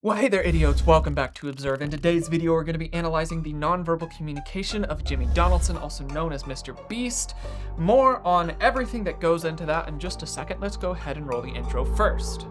Well, hey there, idiots. Welcome back to Observe. In today's video, we're going to be analyzing the nonverbal communication of Jimmy Donaldson, also known as MrBeast. More on everything that goes into that in just a second. Let's go ahead and roll the intro first.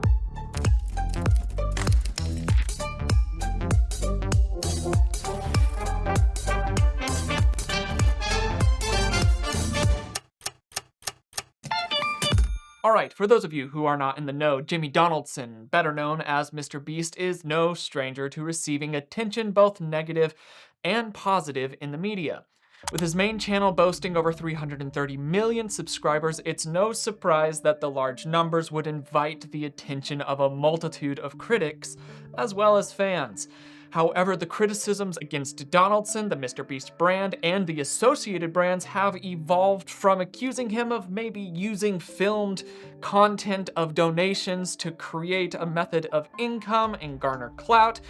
Alright, for those of you who are not in the know, Jimmy Donaldson, better known as MrBeast, is no stranger to receiving attention, both negative and positive, in the media. With his main channel boasting over 330 million subscribers, it's no surprise that the large numbers would invite the attention of a multitude of critics, as well as fans. However, the criticisms against Donaldson, the MrBeast brand, and the associated brands have evolved from accusing him of maybe using filmed content of donations to create a method of income and garner clout,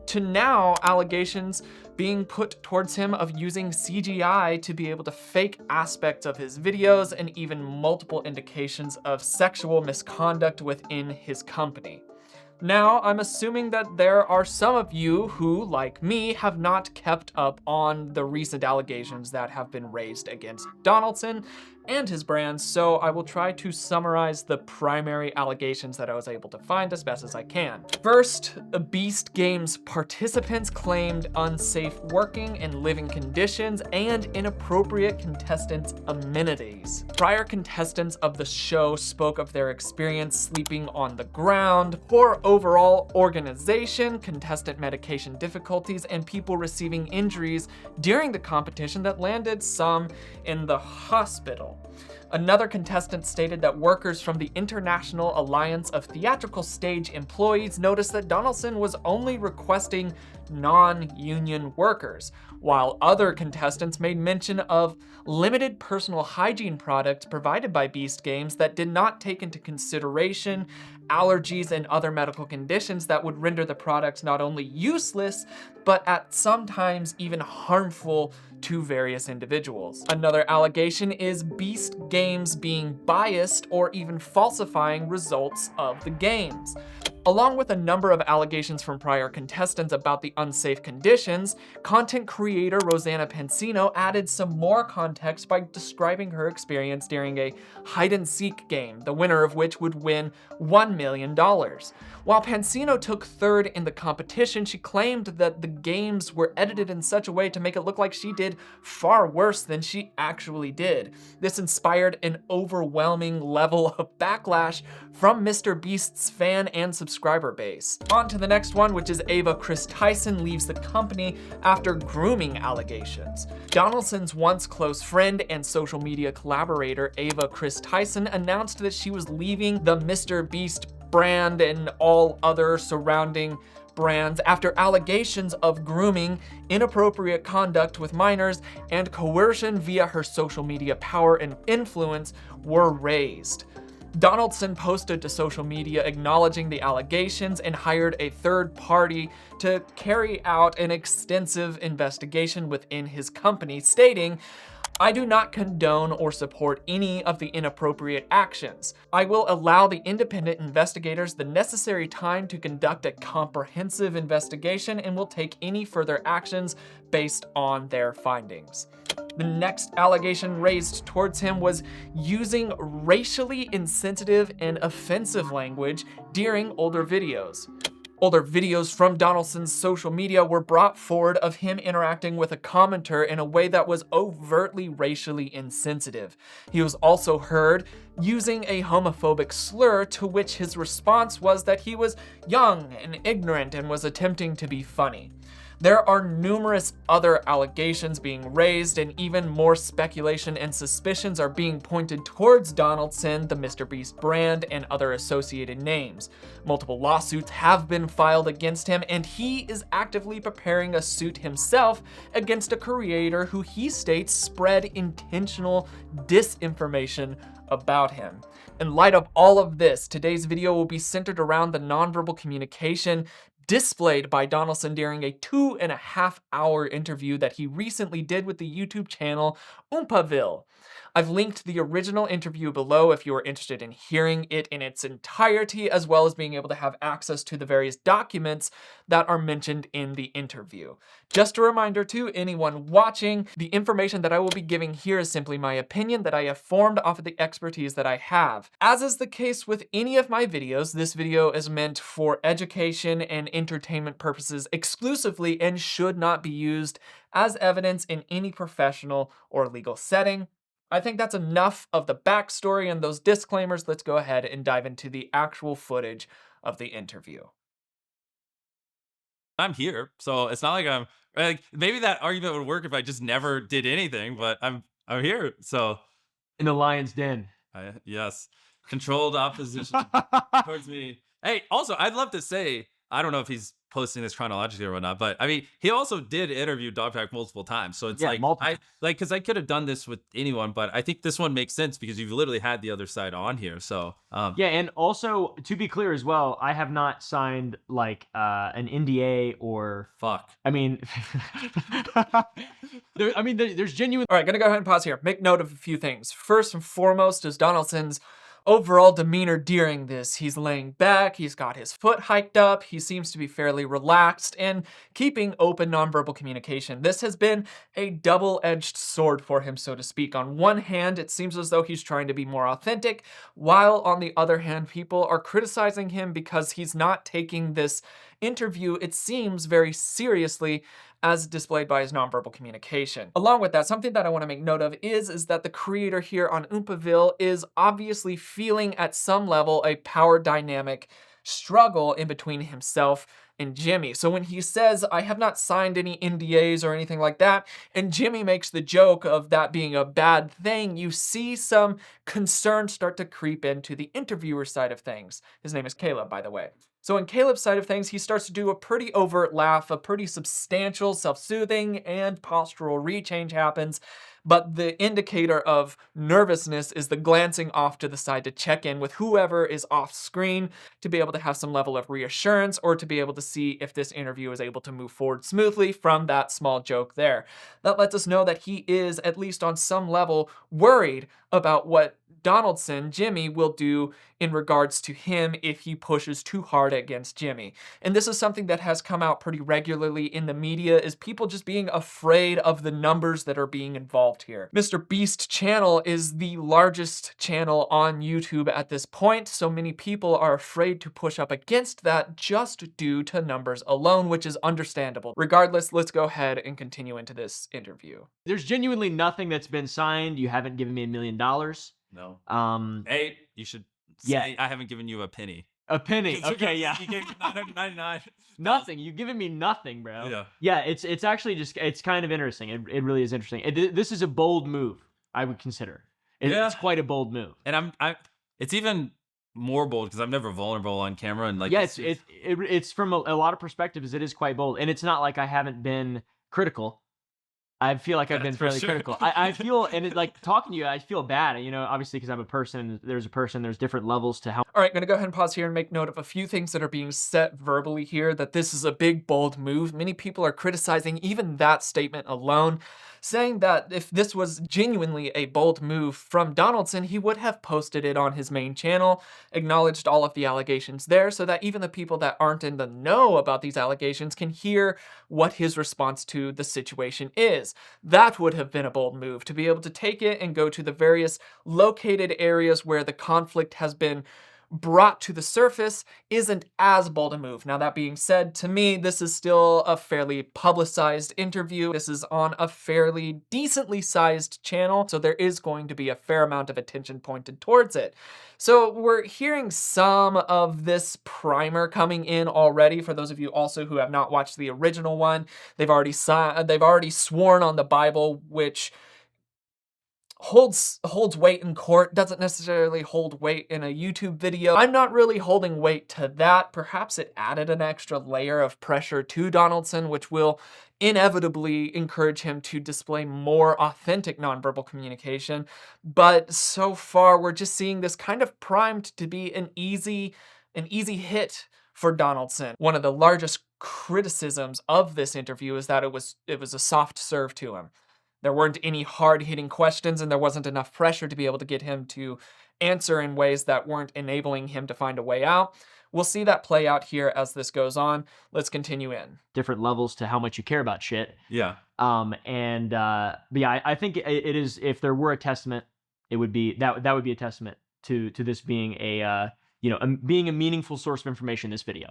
to now allegations being put towards him of using CGI to be able to fake aspects of his videos, and even multiple indications of sexual misconduct within his company. Now, I'm assuming that there are some of you who, like me, have not kept up on the recent allegations that have been raised against Donaldson and his brands, so I will try to summarize the primary allegations that I was able to find as best as I can. First, Beast Games participants claimed unsafe working and living conditions and inappropriate contestants' amenities. Prior contestants of the show spoke of their experience sleeping on the ground, poor overall organization, contestant medication difficulties, and people receiving injuries during the competition that landed some in the hospital. Another contestant stated that workers from the International Alliance of Theatrical Stage Employees noticed that Donaldson was only requesting non-union workers, while other contestants made mention of limited personal hygiene products provided by Beast Games that did not take into consideration allergies and other medical conditions that would render the products not only useless, but at sometimes even harmful to various individuals. Another allegation is Beast Games being biased or even falsifying results of the games. Along with a number of allegations from prior contestants about the unsafe conditions, content creator Rosanna Pansino added some more context by describing her experience during a hide-and-seek game, the winner of which would win $1 million. While Pansino took third in the competition, she claimed that the games were edited in such a way to make it look like she did far worse than she actually did. This inspired an overwhelming level of backlash from MrBeast's fan and subscriber base. On to the next one, which is Ava Chris Tyson leaves the company after grooming allegations. Donaldson's once close friend and social media collaborator Ava Chris Tyson announced that she was leaving the MrBeast brand and all other surrounding brands after allegations of grooming, inappropriate conduct with minors, and coercion via her social media power and influence were raised. Donaldson posted to social media acknowledging the allegations and hired a third party to carry out an extensive investigation within his company, stating, "I do not condone or support any of the inappropriate actions. I will allow the independent investigators the necessary time to conduct a comprehensive investigation and will take any further actions based on their findings." The next allegation raised towards him was using racially insensitive and offensive language during older videos. Older videos from Donaldson's social media were brought forward of him interacting with a commenter in a way that was overtly racially insensitive. He was also heard using a homophobic slur, to which his response was that he was young and ignorant and was attempting to be funny. There are numerous other allegations being raised, and even more speculation and suspicions are being pointed towards Donaldson, the MrBeast brand, and other associated names. Multiple lawsuits have been filed against him, and he is actively preparing a suit himself against a creator who he states spread intentional disinformation about him. In light of all of this, today's video will be centered around the nonverbal communication displayed by Donaldson during a 2.5-hour interview that he recently did with the YouTube channel Unported. I've linked the original interview below if you are interested in hearing it in its entirety, as well as being able to have access to the various documents that are mentioned in the interview. Just a reminder to anyone watching, the information that I will be giving here is simply my opinion that I have formed off of the expertise that I have. As is the case with any of my videos, this video is meant for education and entertainment purposes exclusively and should not be used as evidence in any professional or legal setting. I think that's enough of the backstory and those disclaimers. Let's go ahead and dive into the actual footage of the interview. I'm here, so it's not like I'm like maybe that argument would work if I just never did anything, but I'm here, so In the lion's den. yes, controlled opposition towards me. Hey, also, I'd love to say I don't know if he's posting this chronologically or whatnot, but I mean, he also did interview Dogpack multiple times, so it's Yeah, like multiple. I like because I could have done this with anyone, but I think this one makes sense because you've literally had the other side on here. So Yeah, and also to be clear as well, I have not signed like an NDA or fuck. I mean, there's genuine. All right, gonna go ahead and pause here. Make note of a few things. First and foremost is Donaldson's overall demeanor during this. He's laying back, he's got his foot hiked up, he seems to be fairly relaxed and keeping open nonverbal communication. This has been a double-edged sword for him, so to speak. On one hand, it seems as though he's trying to be more authentic, while on the other hand, people are criticizing him because he's not taking this interview, it seems, very seriously, as displayed by his nonverbal communication. Along with that, something that I want to make note of is that the creator here on Oompaville is obviously feeling at some level a power dynamic struggle in between himself and Jimmy. So when he says, I have not signed any NDAs or anything like that, and Jimmy makes the joke of that being a bad thing, you see some concern start to creep into the interviewer side of things. His name is Caleb, by the way. So in Caleb's side of things, he starts to do a pretty overt laugh, a pretty substantial self-soothing and postural rechange happens. But the indicator of nervousness is the glancing off to the side to check in with whoever is off screen to be able to have some level of reassurance or to be able to see if this interview is able to move forward smoothly from that small joke there. That lets us know that he is, at least on some level, worried about what Donaldson, Jimmy, will do in regards to him if he pushes too hard against Jimmy. And this is something that has come out pretty regularly in the media, is people just being afraid of the numbers that are being involved here. MrBeast channel is the largest channel on YouTube at this point, so many people are afraid to push up against that just due to numbers alone, which is understandable. Regardless, let's go ahead and continue into this interview. There's genuinely nothing that's been signed. You haven't given me $1 million. No. Um, Hey, you should say I haven't given you a penny. A penny. Okay, yeah. You gave me 999. Nothing. You've given me nothing, bro. Yeah. Yeah, it's actually just, it's kind of interesting. It really is interesting. This is a bold move, I would consider. It's quite a bold move. And it's even more bold because I'm never vulnerable on camera and like. Yeah, it's from a lot of perspectives. It is quite bold, and it's not like I haven't been critical. I feel like I've been fairly critical. I feel, and it, like talking to you, I feel bad, you know, obviously because I'm a person, there's different levels to how. All right, gonna go ahead and pause here and make note of a few things that are being said verbally here, that this is a big, bold move. Many people are criticizing even that statement alone, saying that if this was genuinely a bold move from Donaldson, he would have posted it on his main channel, acknowledged all of the allegations there, so that even the people that aren't in the know about these allegations can hear what his response to the situation is. That would have been a bold move, to be able to take it and go to the various located areas where the conflict has been brought to the surface isn't as bold a move. Now, that being said, to me, this is still a fairly publicized interview. This is on a fairly decently sized channel, so there is going to be a fair amount of attention pointed towards it. So we're hearing some of this primer coming in already. For those of you also who have not watched the original one, they've already sworn on the Bible, which holds weight in court, doesn't necessarily hold weight in a YouTube video. I'm not really holding weight to that. Perhaps it added an extra layer of pressure to Donaldson, which will inevitably encourage him to display more authentic nonverbal communication. But so far, we're just seeing this kind of primed to be an easy hit for Donaldson. One of the largest criticisms of this interview is that it was a soft serve to him. there weren't any hard-hitting questions and there wasn't enough pressure to be able to get him to answer in ways that weren't enabling him to find a way out. We'll see that play out here as this goes on. Let's continue in. Different levels to how much you care about shit. Yeah. But yeah, I think it is, if there were a testament, it would be that would be a testament to this being being a meaningful source of information in this video.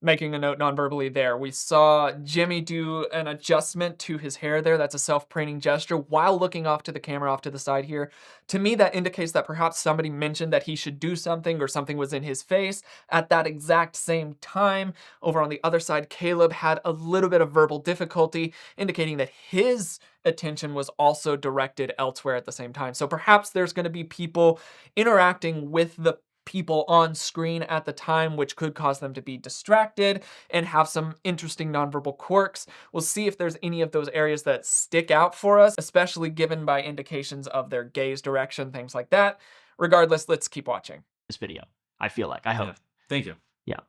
Making a note non-verbally there. We saw Jimmy do an adjustment to his hair there. That's a self-preening gesture while looking off to the camera off to the side here. To me, that indicates that perhaps somebody mentioned that he should do something or something was in his face at that exact same time. Over on the other side, Caleb had a little bit of verbal difficulty, indicating that his attention was also directed elsewhere at the same time. So perhaps there's going to be people interacting with the people on screen at the time, which could cause them to be distracted and have some interesting nonverbal quirks. We'll see if there's any of those areas that stick out for us, especially given by indications of their gaze direction, things like that. Regardless, let's keep watching this video. I feel like, I hope. Yeah. Thank you. Yeah.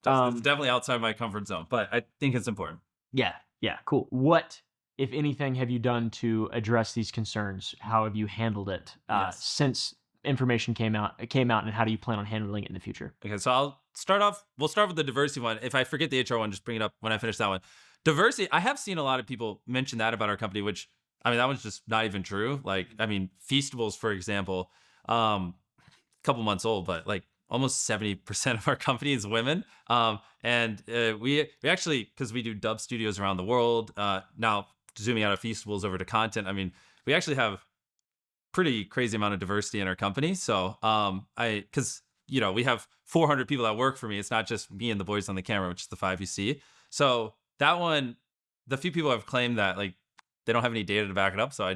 It's definitely outside my comfort zone, but I think it's important. Yeah. Yeah. Cool. What, if anything, have you done to address these concerns? How have you handled it since information came out, and how do you plan on handling it in the future? Okay, so we'll start with the diversity one. If I forget the HR one, just bring it up when I finish that one. Diversity, I have seen a lot of people mention that about our company, which, I mean, that one's just not even true. Like, I mean, Feastables, for example, a couple months old, but like almost 70% of our company is women. We actually, because we do dub studios around the world, now zooming out of Feastables over to content, I mean, we actually have pretty crazy amount of diversity in our company. So because we have 400 people that work for me. It's not just me and the boys on the camera, which is the 5 you see. So that one, the few people have claimed that like they don't have any data to back it up. So I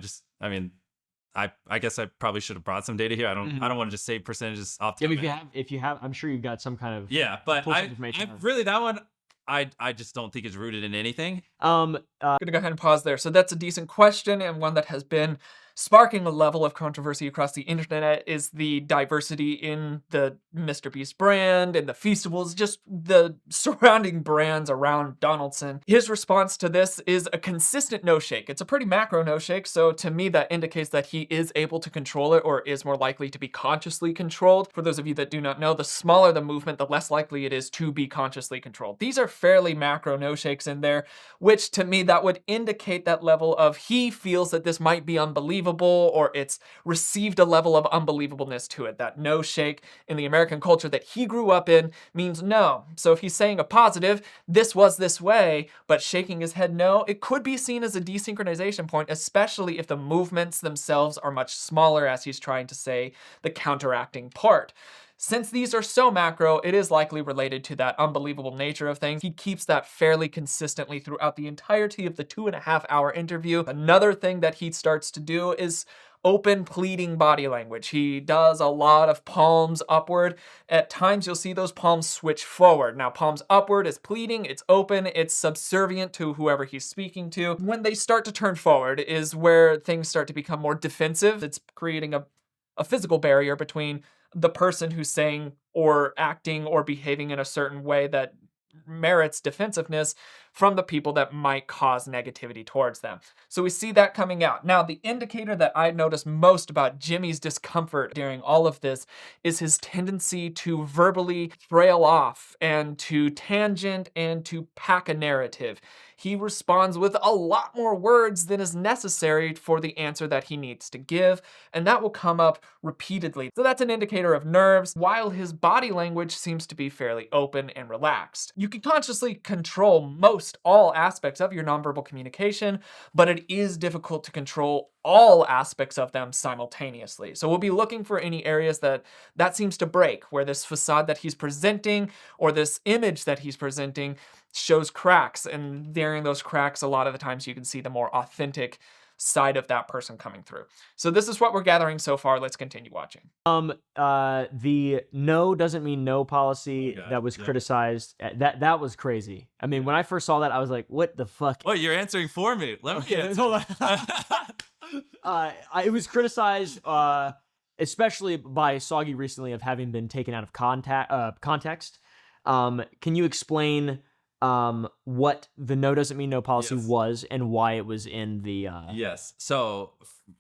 guess I probably should have brought some data here. I don't want to just say percentages off the top. If you have, I'm sure you've got some kind of but really that one I just don't think it's rooted in anything. Gonna go ahead and pause there. So that's a decent question, and one that has been sparking a level of controversy across the internet is the diversity in the MrBeast brand and the Feastables, just the surrounding brands around Donaldson. His response to this is a consistent no shake. It's a pretty macro no shake, so to me that indicates that he is able to control it, or is more likely to be consciously controlled. For those of you that do not know, the smaller the movement, the less likely it is to be consciously controlled. These are fairly macro no shakes in there, which to me that would indicate that level of he feels that this might be unbelievable, or it's received a level of unbelievableness to it. That no shake in the American culture that he grew up in means no. So if he's saying a positive, this was this way, but shaking his head no, it could be seen as a desynchronization point, especially if the movements themselves are much smaller, as he's trying to say the counteracting part. Since these are so macro, it is likely related to that unbelievable nature of things. He keeps that fairly consistently throughout the entirety of the 2.5-hour interview. Another thing that he starts to do is open pleading body language. He does a lot of palms upward. At times you'll see those palms switch forward. Now palms upward is pleading, it's open, it's subservient to whoever he's speaking to. When they start to turn forward is where things start to become more defensive. It's creating a physical barrier between the person who's saying or acting or behaving in a certain way that merits defensiveness from the people that might cause negativity towards them. So we see that coming out. Now, the indicator that I noticed most about Jimmy's discomfort during all of this is his tendency to verbally trail off and to tangent and to pack a narrative. He responds with a lot more words than is necessary for the answer that he needs to give, and that will come up repeatedly. So that's an indicator of nerves, while his body language seems to be fairly open and relaxed. You can consciously control most all aspects of your nonverbal communication, but it is difficult to control all aspects of them simultaneously. So we'll be looking for any areas that seems to break, where this facade that he's presenting or this image that he's presenting shows cracks, and during those cracks, a lot of the times you can see the more authentic side of that person coming through. So this is what we're gathering so far. Let's continue watching. The no doesn't mean no policy that was criticized. That was crazy. I mean, when I first saw that, I was like, what the fuck? Wait, you're answering for me. Let me answer. Hold on. It was criticized, especially by Soggy recently, of having been taken out of context. Can you explain what the no doesn't mean no policy Yes. was and why it was in the Yes. So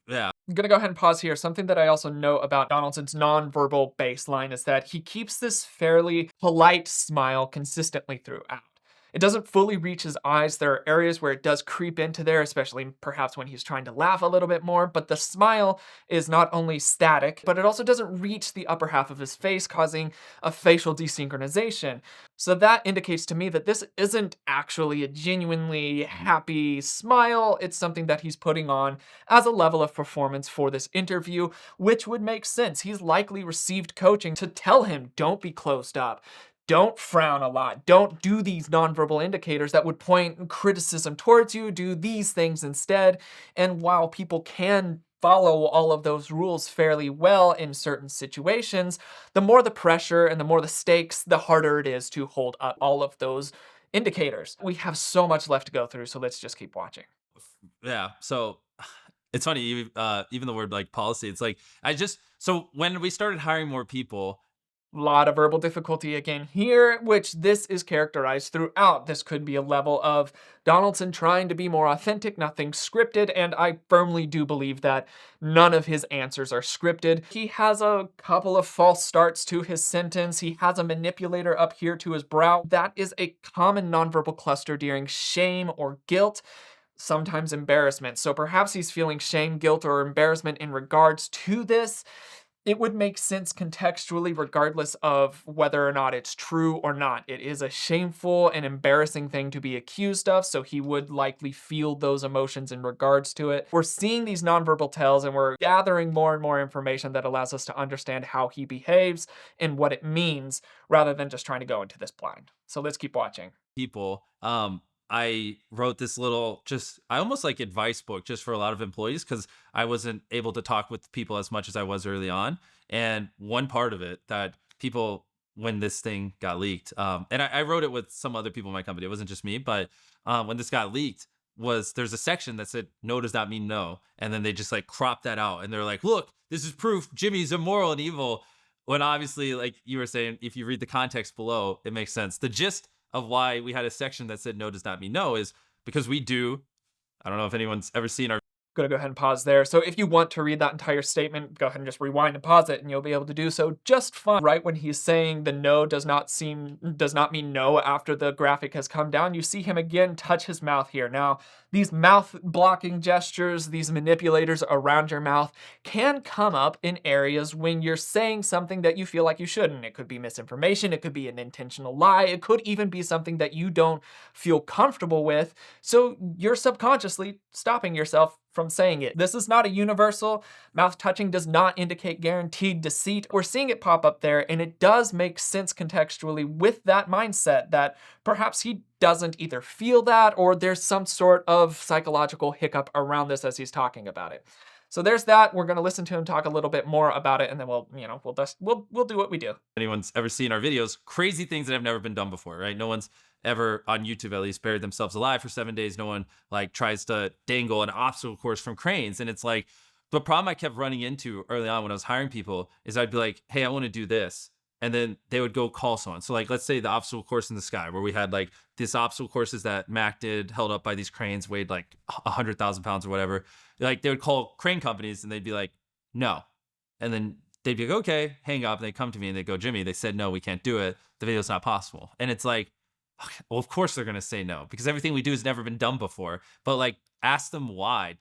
yeah. I'm gonna go ahead and pause here. Something that I also know about Donaldson's nonverbal baseline is that he keeps this fairly polite smile consistently throughout. It doesn't fully reach his eyes. There are areas where it does creep into there, especially perhaps when he's trying to laugh a little bit more, but the smile is not only static, but it also doesn't reach the upper half of his face, causing a facial desynchronization. So that indicates to me that this isn't actually a genuinely happy smile. It's something that he's putting on as a level of performance for this interview, which would make sense. He's likely received coaching to tell him, don't be closed up. Don't frown a lot. Don't do these nonverbal indicators that would point criticism towards you. Do these things instead. And while people can follow all of those rules fairly well in certain situations, the more the pressure and the more the stakes, the harder it is to hold up all of those indicators. We have so much left to go through, so let's just keep watching. Yeah. So it's funny, even the word like policy, it's like, so when we started hiring more people, Lot of verbal difficulty again here, which this is characterized throughout. This could be a level of Donaldson trying to be more authentic, nothing scripted, and I firmly do believe that none of his answers are scripted. He has a couple of false starts to his sentence. He has a manipulator up here to his brow. That is a common nonverbal cluster during shame or guilt, sometimes embarrassment. So perhaps he's feeling shame, guilt, or embarrassment in regards to this. It would make sense contextually regardless of whether or not it's true or not. It is a shameful and embarrassing thing to be accused of, so he would likely feel those emotions in regards to it. We're seeing these nonverbal tells and we're gathering more and more information that allows us to understand how he behaves and what it means rather than just trying to go into this blind. So let's keep watching. people, I wrote this little, I almost like advice book just for a lot of employees because I wasn't able to talk with people as much as I was early on. And one part of it that people, when this thing got leaked, and I wrote it with some other people in my company, it wasn't just me, but when this got leaked, there's a section that said no does not mean no, and then they just like crop that out and they're like, look, this is proof Jimmy's immoral and evil. When obviously, like you were saying, if you read the context below, it makes sense. The gist of why we had a section that said no does not mean no is because I don't know if anyone's ever seen our Gonna go ahead and pause there. So if you want to read that entire statement, go ahead and just rewind and pause it and you'll be able to do so just fine. Right when he's saying the no does not mean no after the graphic has come down, you see him again touch his mouth here. Now, these mouth blocking gestures, these manipulators around your mouth can come up in areas when you're saying something that you feel like you shouldn't. It could be misinformation, it could be an intentional lie, it could even be something that you don't feel comfortable with. So you're subconsciously stopping yourself from saying it. This is not a universal. Mouth touching does not indicate guaranteed deceit. We're seeing it pop up there, and it does make sense contextually with that mindset that perhaps he doesn't either feel that or there's some sort of psychological hiccup around this as he's talking about it. So there's that. We're going to listen to him talk a little bit more about it, and then we'll do what we do. anyone's ever seen our videos, crazy things that have never been done before, right? No one's ever on YouTube at least buried themselves alive for 7 days. No one like tries to dangle an obstacle course from cranes. And it's like the problem I kept running into early on when I was hiring people is I'd be like, hey, I want to do this. And then they would go call someone. So like, let's say the obstacle course in the sky where we had like this obstacle courses that Mac did held up by these cranes weighed like 100,000 pounds or whatever. Like they would call crane companies and they'd be like, no. And then they'd be like, okay, hang up. And they'd come to me and they'd go, Jimmy, they said, no, we can't do it. The video's not possible. And it's like, okay, well, of course they're going to say no because everything we do has never been done before. But like, ask them why.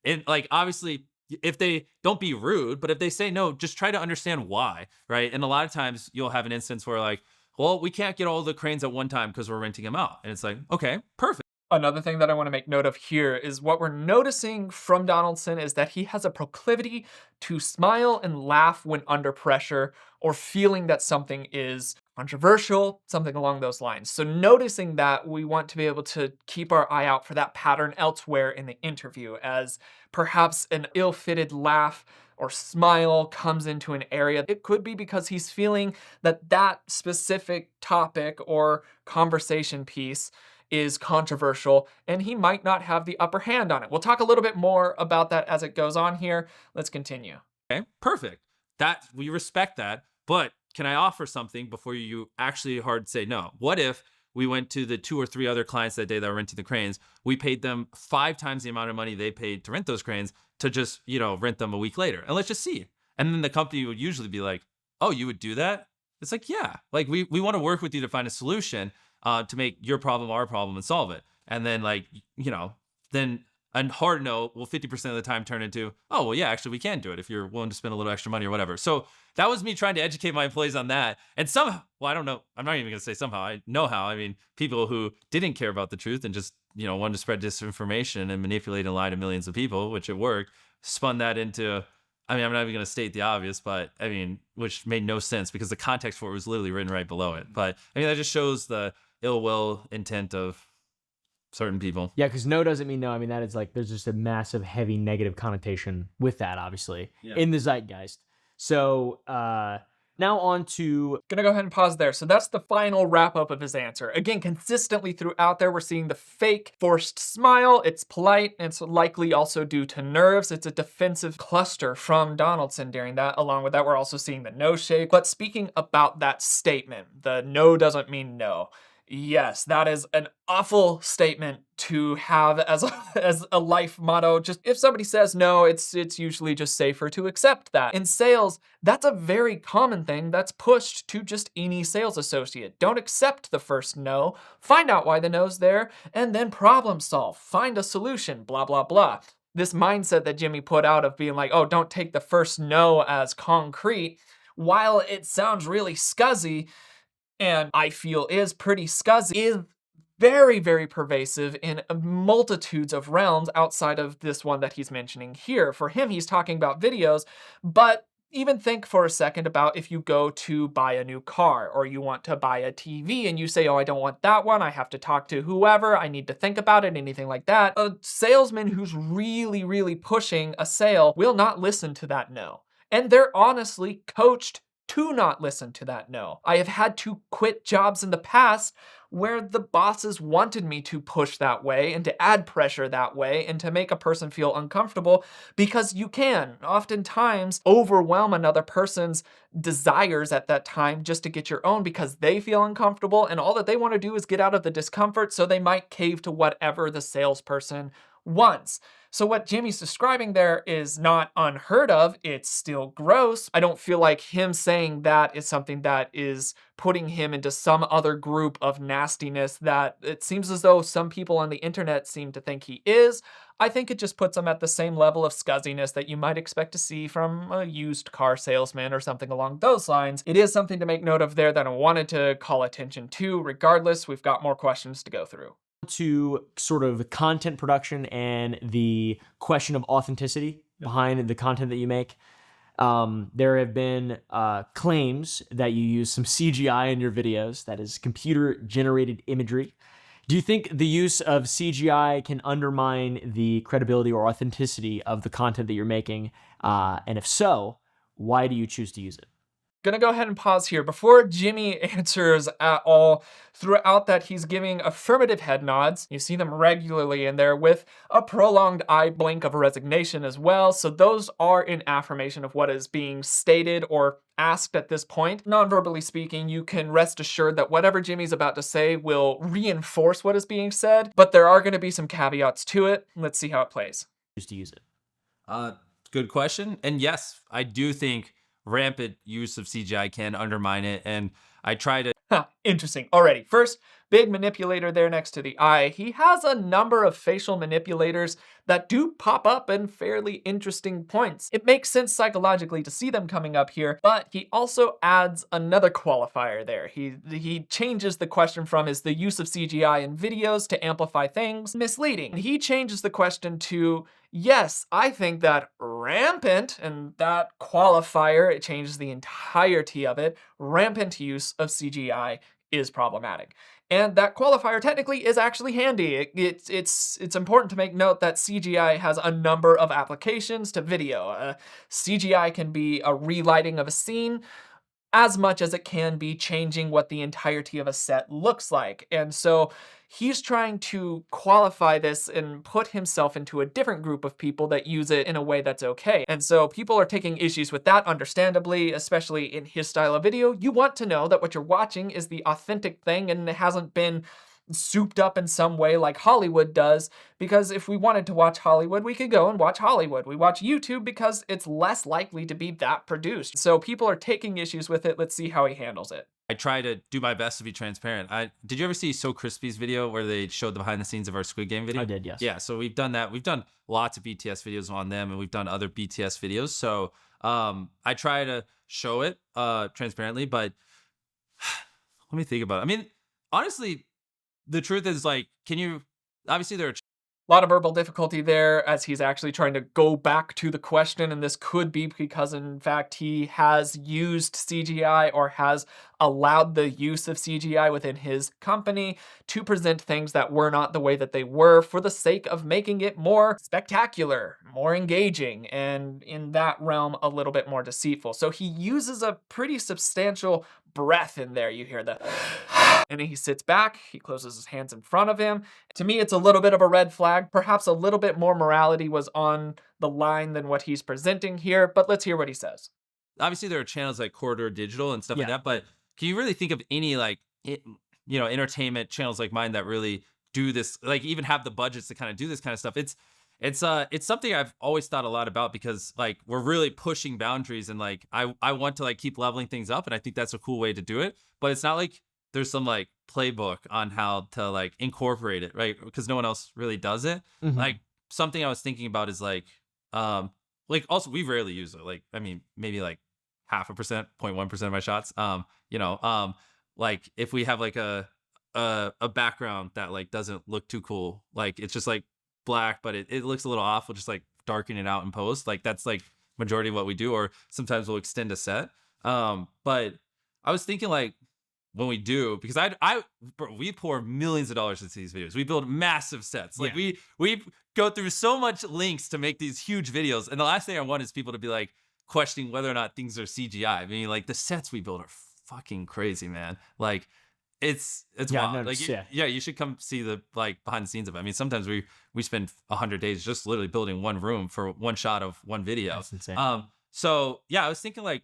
And like, obviously, if they don't be rude, but if they say no, just try to understand why, right? And a lot of times you'll have an instance where like, well, we can't get all the cranes at one time because we're renting them out. And it's like, okay, perfect. Another thing that I want to make note of here is what we're noticing from Donaldson is that he has a proclivity to smile and laugh when under pressure or feeling that something is controversial, something along those lines. So noticing that, we want to be able to keep our eye out for that pattern elsewhere in the interview, as perhaps an ill-fitted laugh or smile comes into an area. It could be because he's feeling that that specific topic or conversation piece is controversial and he might not have the upper hand on it. We'll talk a little bit more about that as it goes on here. Let's continue. Okay, perfect. That we respect that, but can I offer something before you actually hard say no? What if we went to the 2 or 3 other clients that day that were renting the cranes? We paid them 5 times the amount of money they paid to rent those cranes to just, rent them a week later. And let's just see. And then the company would usually be like, oh, you would do that? It's like, yeah, like we want to work with you to find a solution to make your problem our problem and solve it. And then then a hard no will 50% of the time turn into, oh, well, yeah, actually we can do it if you're willing to spend a little extra money or whatever. So that was me trying to educate my employees on that. And somehow, well, I don't know. I'm not even going to say somehow. I know how. I mean, people who didn't care about the truth and just, wanted to spread disinformation and manipulate and lie to millions of people, which it worked, spun that into, I'm not even going to state the obvious, but which made no sense because the context for it was literally written right below it. But that just shows the ill will intent of certain people. Yeah, because no doesn't mean no. That is like, there's just a massive, heavy negative connotation with that, obviously, in the zeitgeist. So now on to... Gonna go ahead and pause there. So that's the final wrap up of his answer. Again, consistently throughout there, we're seeing the fake forced smile. It's polite, and it's likely also due to nerves. It's a defensive cluster from Donaldson during that. Along with that, we're also seeing the no shake. But speaking about that statement, the no doesn't mean no. Yes, that is an awful statement to have as a life motto. Just if somebody says no, it's usually just safer to accept that. In sales, that's a very common thing that's pushed to just any sales associate. Don't accept the first no, find out why the no's there, and then problem solve, find a solution, blah, blah, blah. This mindset that Jimmy put out of being like, oh, don't take the first no as concrete, while it sounds really scuzzy, and I feel is pretty scuzzy, is very, very pervasive in multitudes of realms outside of this one that he's mentioning here. For him, he's talking about videos, but even think for a second about if you go to buy a new car or you want to buy a TV and you say, oh, I don't want that one. I have to talk to whoever. I need to think about it, anything like that. A salesman who's really, really pushing a sale will not listen to that no. And they're honestly coached to not listen to that no. I have had to quit jobs in the past where the bosses wanted me to push that way and to add pressure that way and to make a person feel uncomfortable, because you can oftentimes overwhelm another person's desires at that time just to get your own because they feel uncomfortable and all that they want to do is get out of the discomfort, so they might cave to whatever the salesperson wants. So what Jimmy's describing there is not unheard of, it's still gross. I don't feel like him saying that is something that is putting him into some other group of nastiness that it seems as though some people on the internet seem to think he is. I think it just puts him at the same level of scuzziness that you might expect to see from a used car salesman or something along those lines. It is something to make note of there that I wanted to call attention to. Regardless, we've got more questions to go through. To sort of content production and the question of authenticity behind the content that you make. There have been claims that you use some CGI in your videos, that is computer-generated imagery. Do you think the use of CGI can undermine the credibility or authenticity of the content that you're making? And if so, why do you choose to use it? Gonna go ahead and pause here. Before Jimmy answers at all, throughout that he's giving affirmative head nods. You see them regularly in there with a prolonged eye blink of resignation as well. So those are in affirmation of what is being stated or asked at this point. Non-verbally speaking, you can rest assured that whatever Jimmy's about to say will reinforce what is being said, but there are gonna be some caveats to it. Let's see how it plays. Choose to use it. Good question. And yes, I do think rampant use of CGI can undermine it, and I try to... Interesting. Alrighty, first, big manipulator there next to the eye. He has a number of facial manipulators that do pop up in fairly interesting points. It makes sense psychologically to see them coming up here, but he also adds another qualifier there. He changes the question from, is the use of CGI in videos to amplify things misleading? He changes the question to, yes, I think that rampant, and that qualifier, it changes the entirety of it, rampant use of CGI is problematic. And that qualifier technically is actually handy. It's important to make note that CGI has a number of applications to video. CGI can be a relighting of a scene. as much as it can be changing what the entirety of a set looks like. And so he's trying to qualify this and put himself into a different group of people that use it in a way that's okay. And so people are taking issues with that, understandably, especially in his style of video. You want to know that what you're watching is the authentic thing and it hasn't been souped up in some way like Hollywood does, because if we wanted to watch Hollywood, we could go and watch Hollywood. We watch YouTube because it's less likely to be that produced. So people are taking issues with it. Let's see how he handles it. I try to do my best to be transparent. Did you ever see So Crispy's video where they showed the behind the scenes of our Squid Game video? I did, yes. Yeah, so we've done that. We've done lots of BTS videos on them, and we've done other BTS videos. So I try to show it transparently, but let me think about it. I mean, honestly, the truth is, like, obviously there are A lot of verbal difficulty there as he's actually trying to go back to the question, and this could be because, in fact, he has used CGI or has allowed the use of CGI within his company to present things that were not the way that they were for the sake of making it more spectacular, more engaging, and in that realm, a little bit more deceitful. So he uses a pretty substantial breath in there. You hear the and he sits back, he closes his hands in front of him. To me, it's a little bit of a red flag. Perhaps a little bit more morality was on the line than what he's presenting here, but let's hear what he says. Obviously there are channels like Corridor Digital and stuff like that, but can you really think of any entertainment channels like mine that really do this, like even have the budgets to kind of do this kind of stuff? It's something I've always thought a lot about, because like we're really pushing boundaries, and like I want to like keep leveling things up, and I think that's a cool way to do it, but it's not like there's some like playbook on how to like incorporate it, right? Because no one else really does it. Like something I was thinking about is like also we rarely use it. Like, I mean, maybe like 0.5%, 0.1% of my shots. Like if we have like a background that like doesn't look too cool, like it's just like black, but it looks a little off, we'll just like darken it out in post. Like that's like majority of what we do, or sometimes we'll extend a set. But I was thinking like, when we do, because we pour millions of dollars into these videos. We build massive sets. Like we go through so much links to make these huge videos. And the last thing I want is people to be like questioning whether or not things are CGI. I mean, like the sets we build are fucking crazy, man. Like it's wild. Like you should come see the like behind the scenes of it. I mean, sometimes we spend 100 days just literally building one room for one shot of one video. That's insane. So yeah, I was thinking like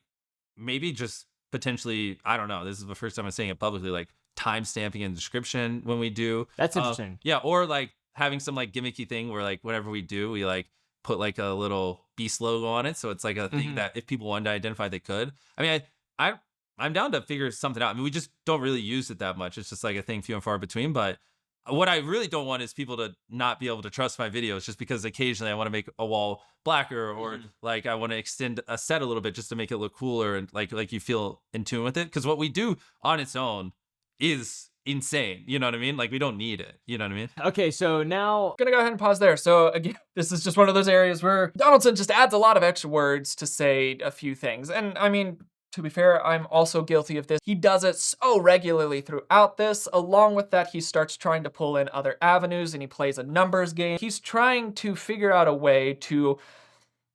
maybe just potentially, I don't know, this is the first time I'm saying it publicly, like time stamping in the description when we do. That's interesting. Yeah, or like having some like gimmicky thing where like whatever we do, we like put like a little Beast logo on it, so it's like a thing that if people wanted to identify, they could. I mean, I'm down to figure something out. I mean, we just don't really use it that much. It's just like a thing few and far between. But what I really don't want is people to not be able to trust my videos just because occasionally I want to make a wall blacker, or like I want to extend a set a little bit just to make it look cooler and like you feel in tune with it. Because what we do on its own is insane. You know what I mean? Like we don't need it. You know what I mean? Okay, so now I'm gonna go ahead and pause there. So again, this is just one of those areas where Donaldson just adds a lot of extra words to say a few things. And I mean, to be fair, I'm also guilty of this. He does it so regularly throughout this. Along with that, he starts trying to pull in other avenues and he plays a numbers game. He's trying to figure out a way to,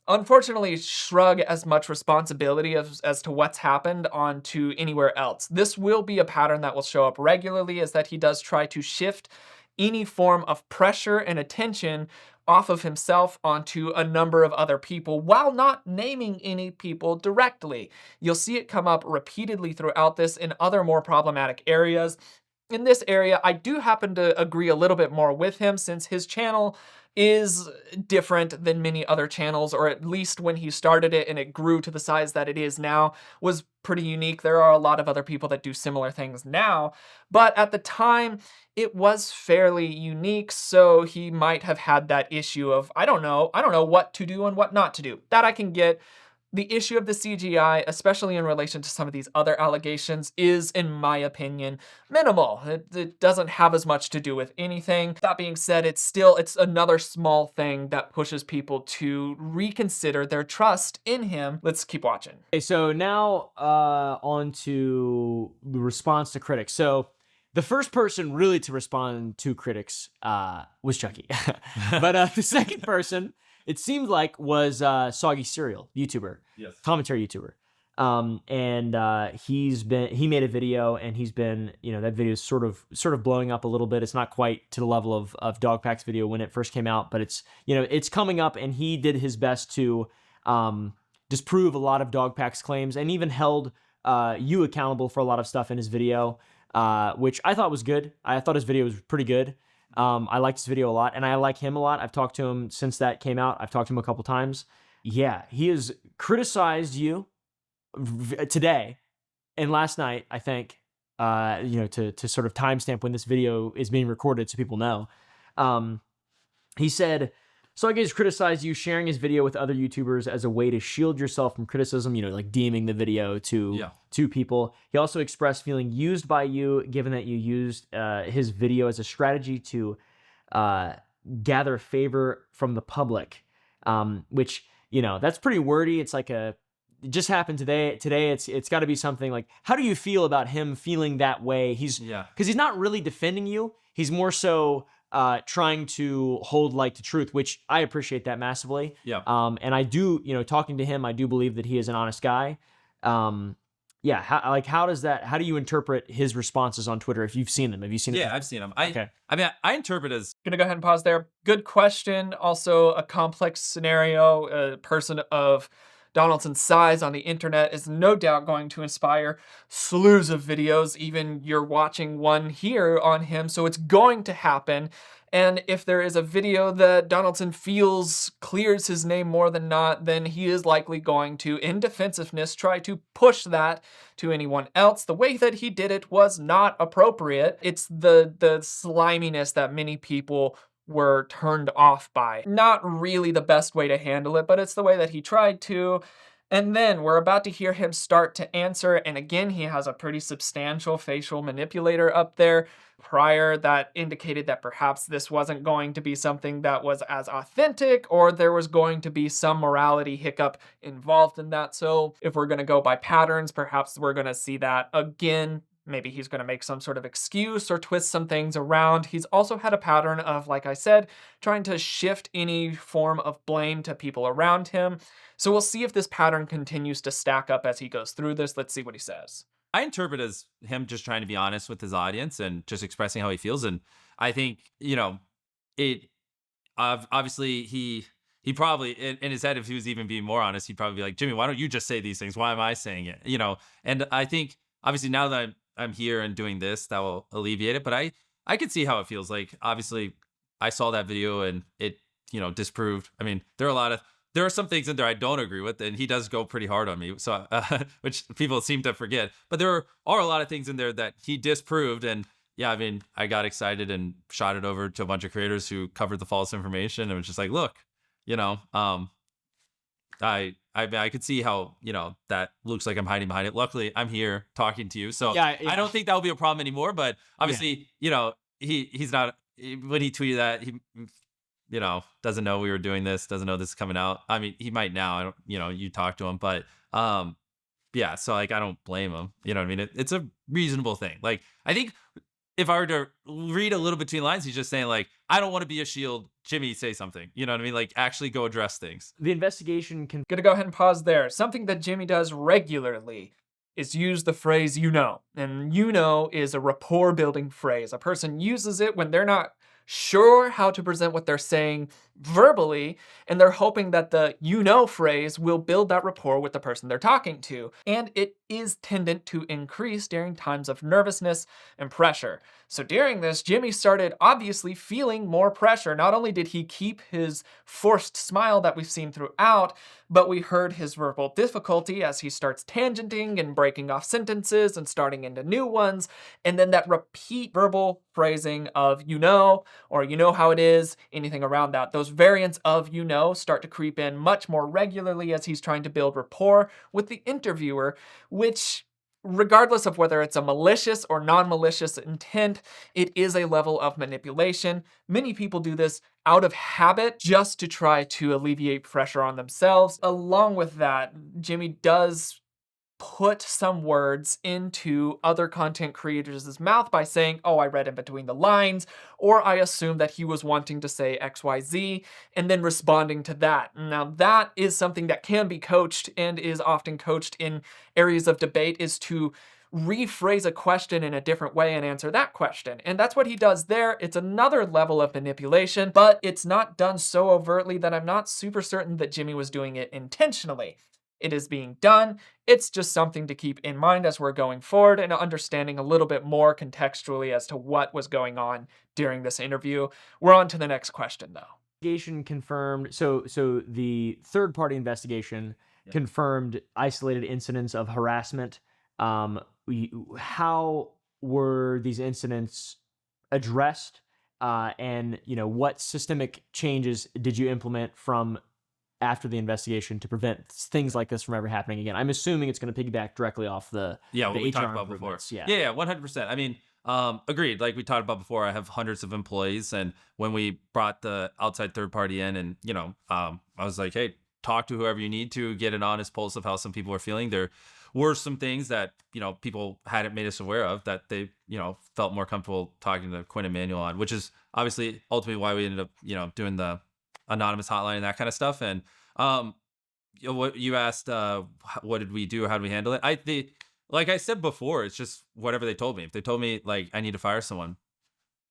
unfortunately, shrug as much responsibility as to what's happened onto anywhere else. This will be a pattern that will show up regularly, is that he does try to shift any form of pressure and attention off of himself onto a number of other people while not naming any people directly. You'll see it come up repeatedly throughout this in other more problematic areas. In this area, I do happen to agree a little bit more with him, since his channel is different than many other channels, or at least when he started it and it grew to the size that it is now, was pretty unique. There are a lot of other people that do similar things now, but at the time it was fairly unique, so he might have had that issue of, I don't know what to do and what not to do. That I can get. The issue of the CGI, especially in relation to some of these other allegations, is, in my opinion, minimal. It doesn't have as much to do with anything. That being said, it's another small thing that pushes people to reconsider their trust in him. Let's keep watching. Okay, so now on to the response to critics. So the first person really to respond to critics was Chucky. But the second person, it seemed like, was Soggy Cereal, YouTuber, yes, commentary YouTuber. He made a video, and he's been, that video is sort of blowing up a little bit. It's not quite to the level of Dogpack's video when it first came out, but it's coming up, and he did his best to disprove a lot of Dogpack's claims, and even held you accountable for a lot of stuff in his video, which I thought was good. I thought his video was pretty good. I liked his video a lot, and I like him a lot. I've talked to him since that came out. I've talked to him a couple times. Yeah, he has criticized you today and last night, I think, to sort of timestamp when this video is being recorded so people know. He said, Stargaze criticized you sharing his video with other YouTubers as a way to shield yourself from criticism, like DMing the video to people. He also expressed feeling used by you, given that you used his video as a strategy to gather favor from the public, which, that's pretty wordy. It's like it just happened today. It's got to be something like, how do you feel about him feeling that way? Because he's not really defending you. He's more so trying to hold light to truth, which I appreciate that massively. Yeah. And I do, talking to him, I do believe that he is an honest guy. How do you interpret his responses on Twitter? If you've seen them, have you seen them? Yeah, I've seen them. I interpret as... Gonna go ahead and pause there. Good question. Also a complex scenario. A person of Donaldson's size on the internet is no doubt going to inspire slews of videos. Even you're watching one here on him, so it's going to happen. And if there is a video that Donaldson feels clears his name more than not, then he is likely going to, in defensiveness, try to push that to anyone else. The way that he did it was not appropriate. It's the sliminess that many people were turned off by. Not really the best way to handle it, but it's the way that he tried to. And then we're about to hear him start to answer, and again, he has a pretty substantial facial manipulator up there prior that indicated that perhaps this wasn't going to be something that was as authentic, or there was going to be some morality hiccup involved in that. So if we're gonna go by patterns, perhaps we're gonna see that again. Maybe he's going to make some sort of excuse or twist some things around. He's also had a pattern of, like I said, trying to shift any form of blame to people around him. So we'll see if this pattern continues to stack up as he goes through this. Let's see what he says. I interpret as him just trying to be honest with his audience and just expressing how he feels. And I think, obviously he probably, in his head, if he was even being more honest, he'd probably be like, Jimmy, why don't you just say these things? Why am I saying it? And I think, obviously, now that I'm here and doing this, that will alleviate it. But I could see how it feels. Like, obviously, I saw that video and it, disproved. I mean, there are some things in there I don't agree with, and he does go pretty hard on me. So, which people seem to forget. But there are a lot of things in there that he disproved. And yeah, I mean, I got excited and shot it over to a bunch of creators who covered the false information. And it was just like, look, I could see how, that looks like I'm hiding behind it. Luckily, I'm here talking to you. So yeah. I don't think that will be a problem anymore. But obviously, he's not, when he tweeted that, he, doesn't know we were doing this, doesn't know this is coming out. I mean, he might now, I don't, you talk to him, but yeah. So like, I don't blame him. You know what I mean? It's a reasonable thing. Like, I think if I were to read a little between lines, he's just saying like, I don't want to be a shield. Jimmy, say something. You know what I mean? Like, actually go address things. The investigation can... Gonna go ahead and pause there. Something that Jimmy does regularly is use the phrase, And is a rapport building phrase. A person uses it when they're not sure how to present what they're saying verbally, and they're hoping that the phrase will build that rapport with the person they're talking to. And it is tendent to increase during times of nervousness and pressure. So during this, Jimmy started obviously feeling more pressure. Not only did he keep his forced smile that we've seen throughout, but we heard his verbal difficulty as he starts tangenting and breaking off sentences and starting into new ones. And then that repeat verbal phrasing of or how it is, anything around that. Those variants of start to creep in much more regularly as he's trying to build rapport with the interviewer, which, regardless of whether it's a malicious or non-malicious intent, it is a level of manipulation. Many people do this out of habit just to try to alleviate pressure on themselves. Along with that, Jimmy does put some words into other content creators' mouth by saying, oh, I read in between the lines, or I assume that he was wanting to say XYZ, and then responding to that. Now, that is something that can be coached and is often coached in areas of debate, is to rephrase a question in a different way and answer that question. And that's what he does there. It's another level of manipulation, but it's not done so overtly that I'm not super certain that Jimmy was doing it intentionally. It is being done. It's just something to keep in mind as we're going forward and understanding a little bit more contextually as to what was going on during this interview. We're on to the next question, though. Investigation confirmed. So the third-party investigation confirmed isolated incidents of harassment. How were these incidents addressed? And what systemic changes did you implement from after the investigation to prevent things like this from ever happening again? I'm assuming it's going to piggyback directly off the what we HR talked about before. improvements. Yeah, 100%. I mean, agreed. Like we talked about before, I have hundreds of employees, and when we brought the outside third party in, and I was like, hey, talk to whoever you need to get an honest pulse of how some people are feeling. There were some things that people hadn't made us aware of that they felt more comfortable talking to Quinn and Manuel on, which is obviously ultimately why we ended up doing the anonymous hotline and that kind of stuff. And what you asked, what did we do? How did we handle it? Like I said before, it's just whatever they told me. If they told me like I need to fire someone,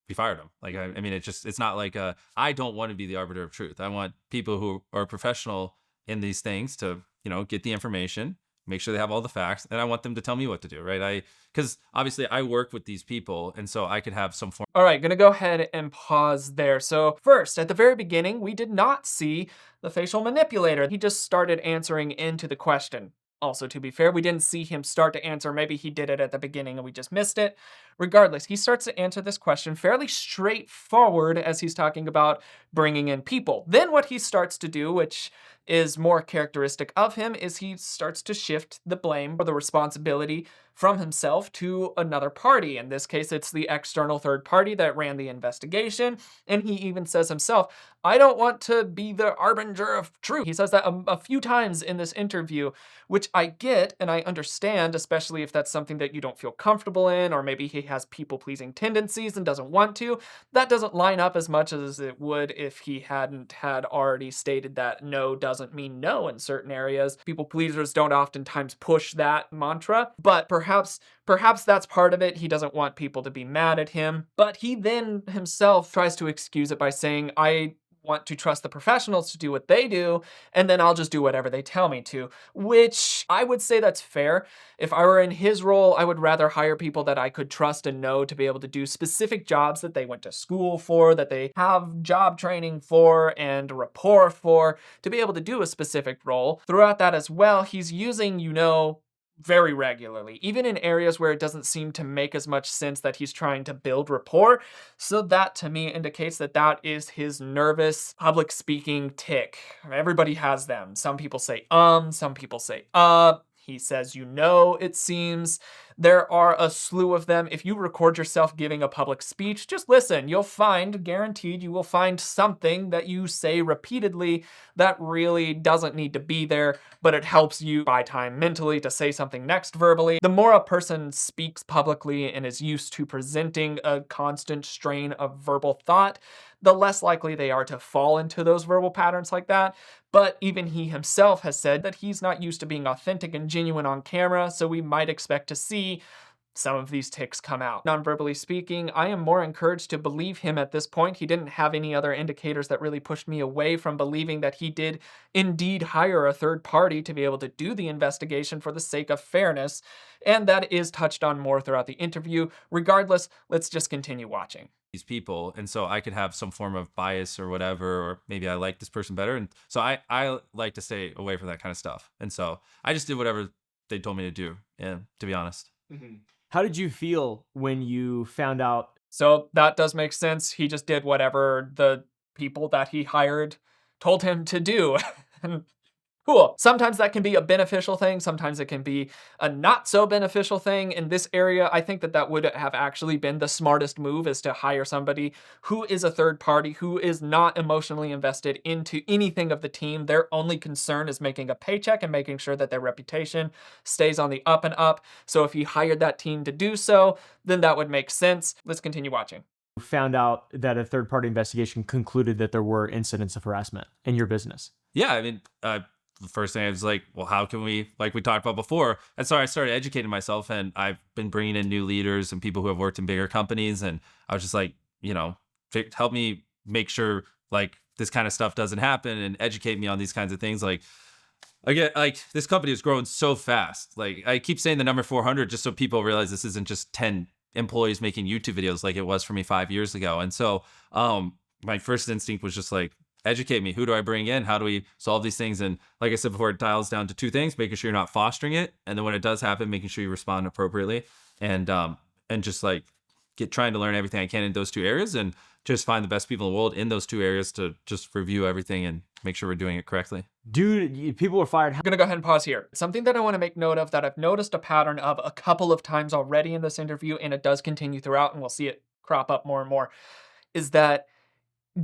we fired them. Like I mean, it's not like I don't want to be the arbiter of truth. I want people who are professional in these things to get the information, make sure they have all the facts, and I want them to tell me what to do, right? Because obviously I work with these people, and so I could have some form. All right, gonna go ahead and pause there. So first, at the very beginning, we did not see the facial manipulator. He just started answering into the question. Also, to be fair, we didn't see him start to answer. Maybe he did it at the beginning and we just missed it. Regardless, he starts to answer this question fairly straightforward as he's talking about bringing in people. Then what he starts to do, which is more characteristic of him, is he starts to shift the blame or the responsibility from himself to another party. In this case, it's the external third party that ran the investigation. And he even says himself, I don't want to be the harbinger of truth. He says that a few times in this interview, which I get and I understand, especially if that's something that you don't feel comfortable in, or maybe he has people-pleasing tendencies and doesn't want to. That doesn't line up as much as it would if he hadn't had already stated that no doesn't mean no in certain areas. People pleasers don't oftentimes push that mantra, but perhaps that's part of it. He doesn't want people to be mad at him, but he then himself tries to excuse it by saying, I want to trust the professionals to do what they do, and then I'll just do whatever they tell me to, which I would say that's fair. If I were in his role, I would rather hire people that I could trust and know to be able to do specific jobs that they went to school for, that they have job training for and rapport for, to be able to do a specific role. Throughout that as well, he's using, very regularly, even in areas where it doesn't seem to make as much sense that he's trying to build rapport. So that to me indicates that that is his nervous public speaking tick. Everybody has them. Some people say some people say he says, it seems. There are a slew of them. If you record yourself giving a public speech, just listen. You'll find, guaranteed, you will find something that you say repeatedly that really doesn't need to be there, but it helps you buy time mentally to say something next verbally. The more a person speaks publicly and is used to presenting a constant strain of verbal thought, the less likely they are to fall into those verbal patterns like that. But even he himself has said that he's not used to being authentic and genuine on camera, so we might expect to see some of these tics come out. Non-verbally speaking, I am more encouraged to believe him at this point. He didn't have any other indicators that really pushed me away from believing that he did indeed hire a third party to be able to do the investigation for the sake of fairness, and that is touched on more throughout the interview. Regardless, let's just continue watching. These people, and so I could have some form of bias or whatever, or maybe I like this person better, and so I like to stay away from that kind of stuff. And so I just did whatever they told me to do, and to be honest. How did you feel when you found out? So that does make sense. He just did whatever the people that he hired told him to do. Cool. Sometimes that can be a beneficial thing. Sometimes it can be a not so beneficial thing. In this area, I think that that would have actually been the smartest move, is to hire somebody who is a third party, who is not emotionally invested into anything of the team. Their only concern is making a paycheck and making sure that their reputation stays on the up and up. So if he hired that team to do so, then that would make sense. Let's continue watching. Found out that a third-party investigation concluded that there were incidents of harassment in your business. Yeah, I mean, the first thing I was like, well, how can we, like we talked about before, and so I started educating myself, and I've been bringing in new leaders and people who have worked in bigger companies, and I was just like, help me make sure like this kind of stuff doesn't happen, and educate me on these kinds of things. Like, again, like this company is growing so fast. Like, I keep saying the number 400 just so people realize this isn't just 10 employees making YouTube videos like it was for me 5 years ago. And so my first instinct was just like, educate me. Who do I bring in? How do we solve these things? And like I said before, it dials down to two things: making sure you're not fostering it, and then when it does happen, making sure you respond appropriately, and just like trying to learn everything I can in those two areas, and just find the best people in the world in those two areas to just review everything and make sure we're doing it correctly. Dude, people were fired. I'm gonna go ahead and pause here. Something that I want to make note of that I've noticed a pattern of a couple of times already in this interview, and it does continue throughout, and we'll see it crop up more and more, is that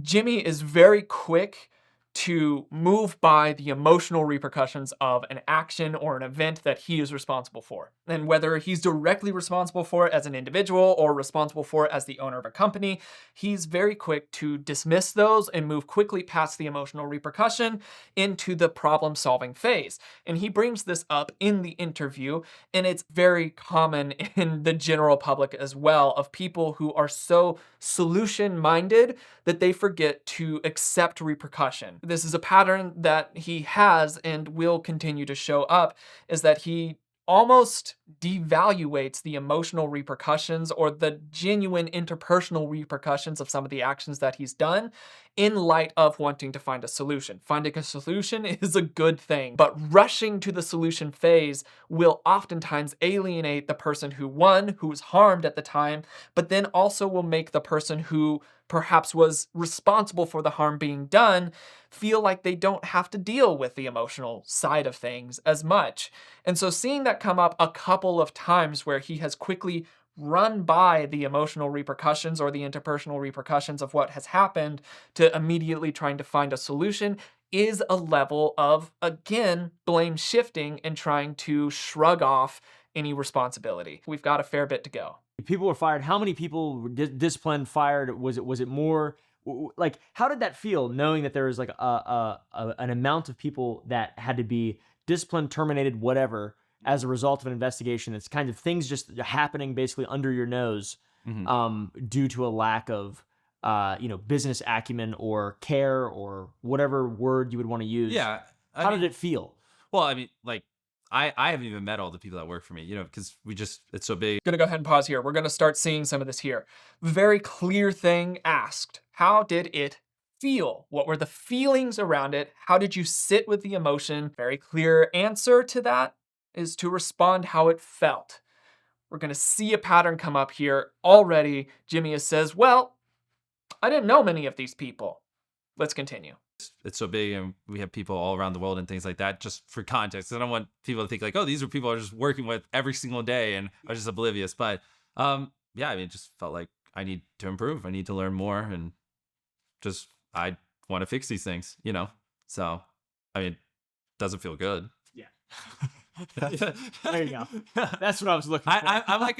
Jimmy is very quick to move by the emotional repercussions of an action or an event that he is responsible for. And whether he's directly responsible for it as an individual or responsible for it as the owner of a company, he's very quick to dismiss those and move quickly past the emotional repercussion into the problem-solving phase. And he brings this up in the interview, and it's very common in the general public as well, of people who are so solution-minded that they forget to accept repercussion. This is a pattern that he has and will continue to show up, is that he almost devaluates the emotional repercussions or the genuine interpersonal repercussions of some of the actions that he's done in light of wanting to find a solution. Finding a solution is a good thing, but rushing to the solution phase will oftentimes alienate the person who was harmed at the time, but then also will make the person who perhaps was responsible for the harm being done feel like they don't have to deal with the emotional side of things as much. And so seeing that come up a couple of times where he has quickly run by the emotional repercussions or the interpersonal repercussions of what has happened to immediately trying to find a solution is a level of, again, blame shifting and trying to shrug off any responsibility. We've got a fair bit to go. People were fired. How many people were disciplined, fired? Was it more? Like, how did that feel, knowing that there was like an amount of people that had to be disciplined, terminated, whatever, as a result of an investigation? It's kind of things just happening basically under your nose, due to a lack of business acumen or care or whatever word you would want to use. Yeah. How did it feel? Well, I mean, like, I haven't even met all the people that work for me, because it's so big. Gonna go ahead and pause here. We're gonna start seeing some of this here. Very clear thing asked. How did it feel? What were the feelings around it? How did you sit with the emotion? Very clear answer to that is to respond how it felt. We're gonna see a pattern come up here already. Jimmy says, well, I didn't know many of these people. Let's continue. It's so big, and we have people all around the world and things like that. Just for context, I don't want people to think like, oh, these are people I was just working with every single day and I was just oblivious. But yeah, I mean, it just felt like I need to improve. I need to learn more, and just I want to fix these things, So, I mean, it doesn't feel good. Yeah. There you go. That's what I was looking for. I'm like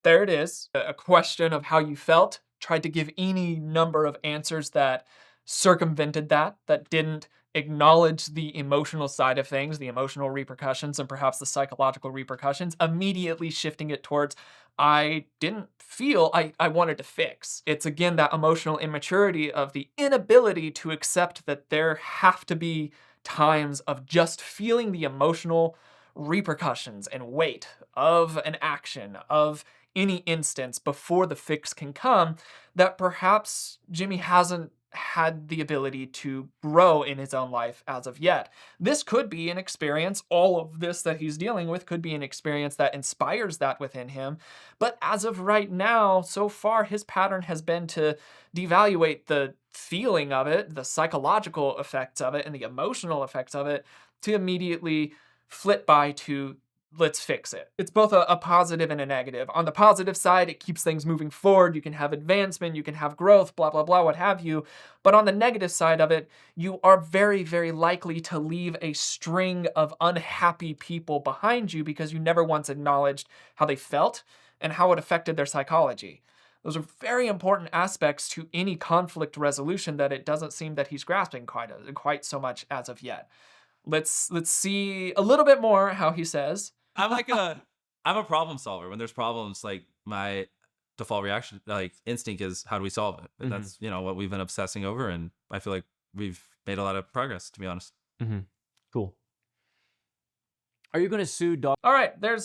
There it is. A question of how you felt. Tried to give any number of answers that circumvented that didn't acknowledge the emotional side of things, the emotional repercussions, and perhaps the psychological repercussions, immediately shifting it towards, I didn't feel, I wanted to fix. It's again that emotional immaturity of the inability to accept that there have to be times of just feeling the emotional repercussions and weight of an action, of any instance before the fix can come, that perhaps Jimmy hasn't had the ability to grow in his own life as of yet. This could be an experience, all of this that he's dealing with could be an experience that inspires that within him. But as of right now, so far, his pattern has been to devaluate the feeling of it, the psychological effects of it, and the emotional effects of it, to immediately flip by to let's fix it. It's both a positive and a negative. On the positive side, it keeps things moving forward. You can have advancement, you can have growth, blah, blah, blah, what have you. But on the negative side of it, you are very, very likely to leave a string of unhappy people behind you because you never once acknowledged how they felt and how it affected their psychology. Those are very important aspects to any conflict resolution that it doesn't seem that he's grasping quite so much as of yet. Let's see a little bit more how he says. I'm a problem solver. When there's problems, like my default reaction, like instinct is how do we solve it? And that's, what we've been obsessing over. And I feel like we've made a lot of progress, to be honest. Cool. Are you going to sue dog? All right, there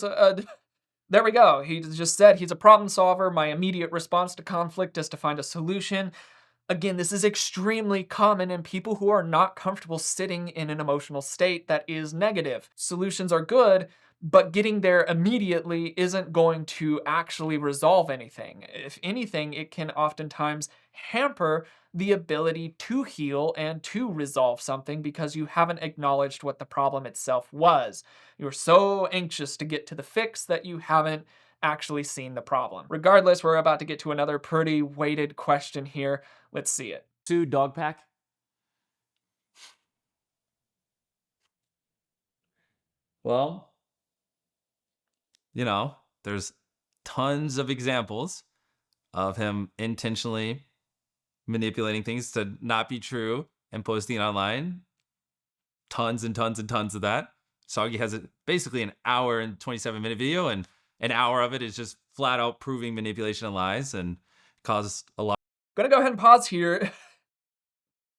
we go. He just said he's a problem solver. My immediate response to conflict is to find a solution. Again, this is extremely common in people who are not comfortable sitting in an emotional state that is negative. Solutions are good, but getting there immediately isn't going to actually resolve anything. If anything, it can oftentimes hamper the ability to heal and to resolve something because you haven't acknowledged what the problem itself was. You're so anxious to get to the fix that you haven't actually seen the problem. Regardless, we're about to get to another pretty weighted question here. Let's see it. Sue dog pack? Well, there's tons of examples of him intentionally manipulating things to not be true and posting it online. Tons and tons and tons of that. Soggy has basically an hour and 27-minute video, and an hour of it is just flat out proving manipulation and lies and causes a lot. I'm gonna go ahead and pause here.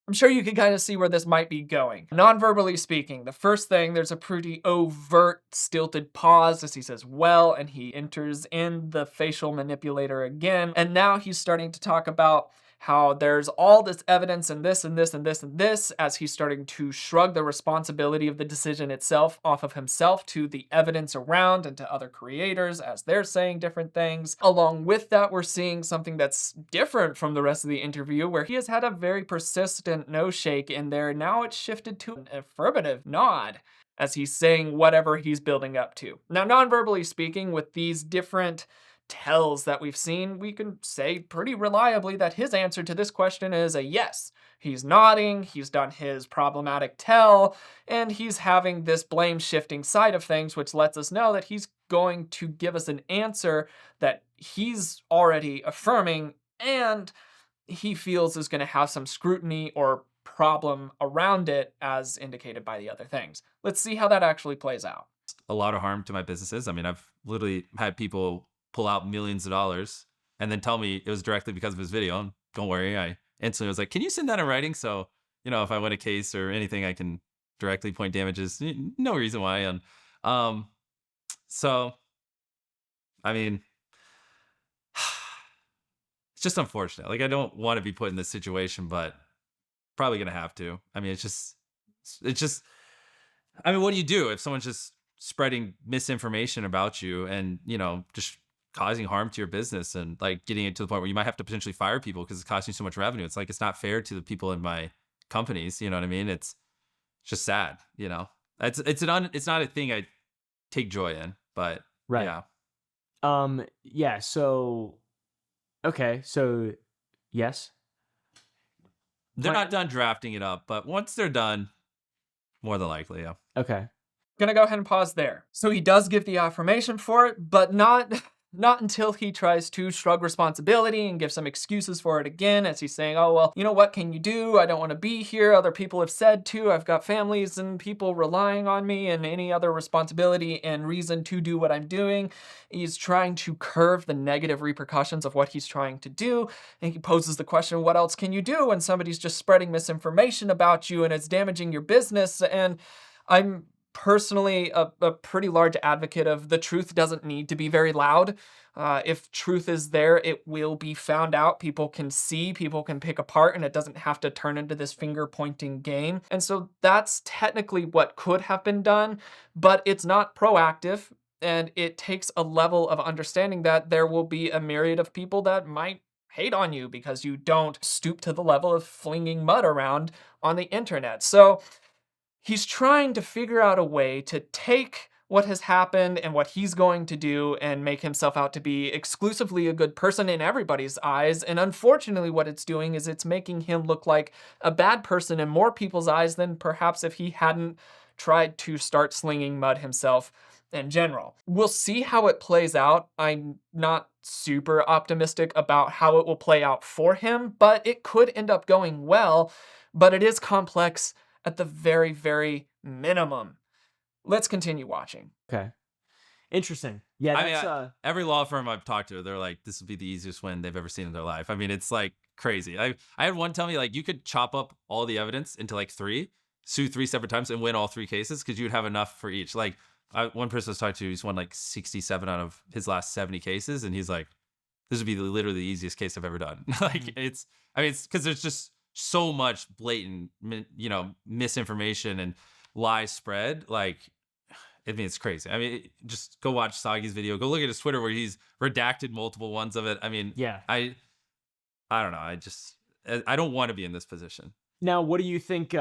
I'm sure you can kind of see where this might be going. Non-verbally speaking, the first thing, there's a pretty overt, stilted pause as he says, well, and he enters in the facial manipulator again. And now he's starting to talk about how there's all this evidence and this and this and this and this, as he's starting to shrug the responsibility of the decision itself off of himself to the evidence around and to other creators as they're saying different things. Along with that, we're seeing something that's different from the rest of the interview, where he has had a very persistent no shake in there. Now it's shifted to an affirmative nod as he's saying whatever he's building up to. Now, non-verbally speaking, with these different tells that we've seen, we can say pretty reliably that his answer to this question is a yes. He's nodding, he's done his problematic tell, and he's having this blame shifting side of things, which lets us know that he's going to give us an answer that he's already affirming and he feels is going to have some scrutiny or problem around it as indicated by the other things. Let's see how that actually plays out. A lot of harm to my businesses. I mean, I've literally had people pull out millions of dollars and then tell me it was directly because of his video. And don't worry, I instantly was like, can you send that in writing? So, if I win a case or anything, I can directly point damages. No reason why. And so, I mean, it's just unfortunate. Like, I don't want to be put in this situation, but probably going to have to. I mean, it's just, I mean, what do you do if someone's just spreading misinformation about you and, just causing harm to your business and like getting it to the point where you might have to potentially fire people because it's costing you so much revenue? It's like, it's not fair to the people in my companies. You know what I mean? It's just sad, it's not a thing I take joy in, but right. Yeah. Yeah. So, okay. So yes. They're not done drafting it up, but once they're done, more than likely. Yeah. Okay. Gonna go ahead and pause there. So he does give the affirmation for it, but not until he tries to shrug responsibility and give some excuses for it again, as he's saying, oh, well, what can you do? I don't want to be here. Other people have said to. I've got families and people relying on me and any other responsibility and reason to do what I'm doing. He's trying to curve the negative repercussions of what he's trying to do. And he poses the question, what else can you do when somebody's just spreading misinformation about you and it's damaging your business? And I'm personally a pretty large advocate of the truth doesn't need to be very loud. If truth is there, it will be found out. People can see, people can pick apart, and it doesn't have to turn into this finger pointing game. And so that's technically what could have been done, but it's not proactive. And it takes a level of understanding that there will be a myriad of people that might hate on you because you don't stoop to the level of flinging mud around on the internet. So he's trying to figure out a way to take what has happened and what he's going to do and make himself out to be exclusively a good person in everybody's eyes. And unfortunately, what it's doing is it's making him look like a bad person in more people's eyes than perhaps if he hadn't tried to start slinging mud himself in general. We'll see how it plays out. I'm not super optimistic about how it will play out for him, but it could end up going well. But it is complex at the very, very minimum. Let's continue watching. Okay. Interesting. Yeah, that's every law firm I've talked to, they're like, this will be the easiest win they've ever seen in their life. I mean, it's like crazy. I had one tell me like you could chop up all the evidence into like sue 3 separate times and win all 3 cases because you'd have enough for each. Like one person I was talking to, he's won like 67 out of his last 70 cases, and he's like, this would be literally the easiest case I've ever done. Like it's because there's just so much blatant, misinformation and lies spread. Like, I mean, it's crazy. I mean, just go watch Sagi's video. Go look at his Twitter where he's redacted multiple ones of it. I mean, yeah. I don't know. I don't want to be in this position. Now, what do you think?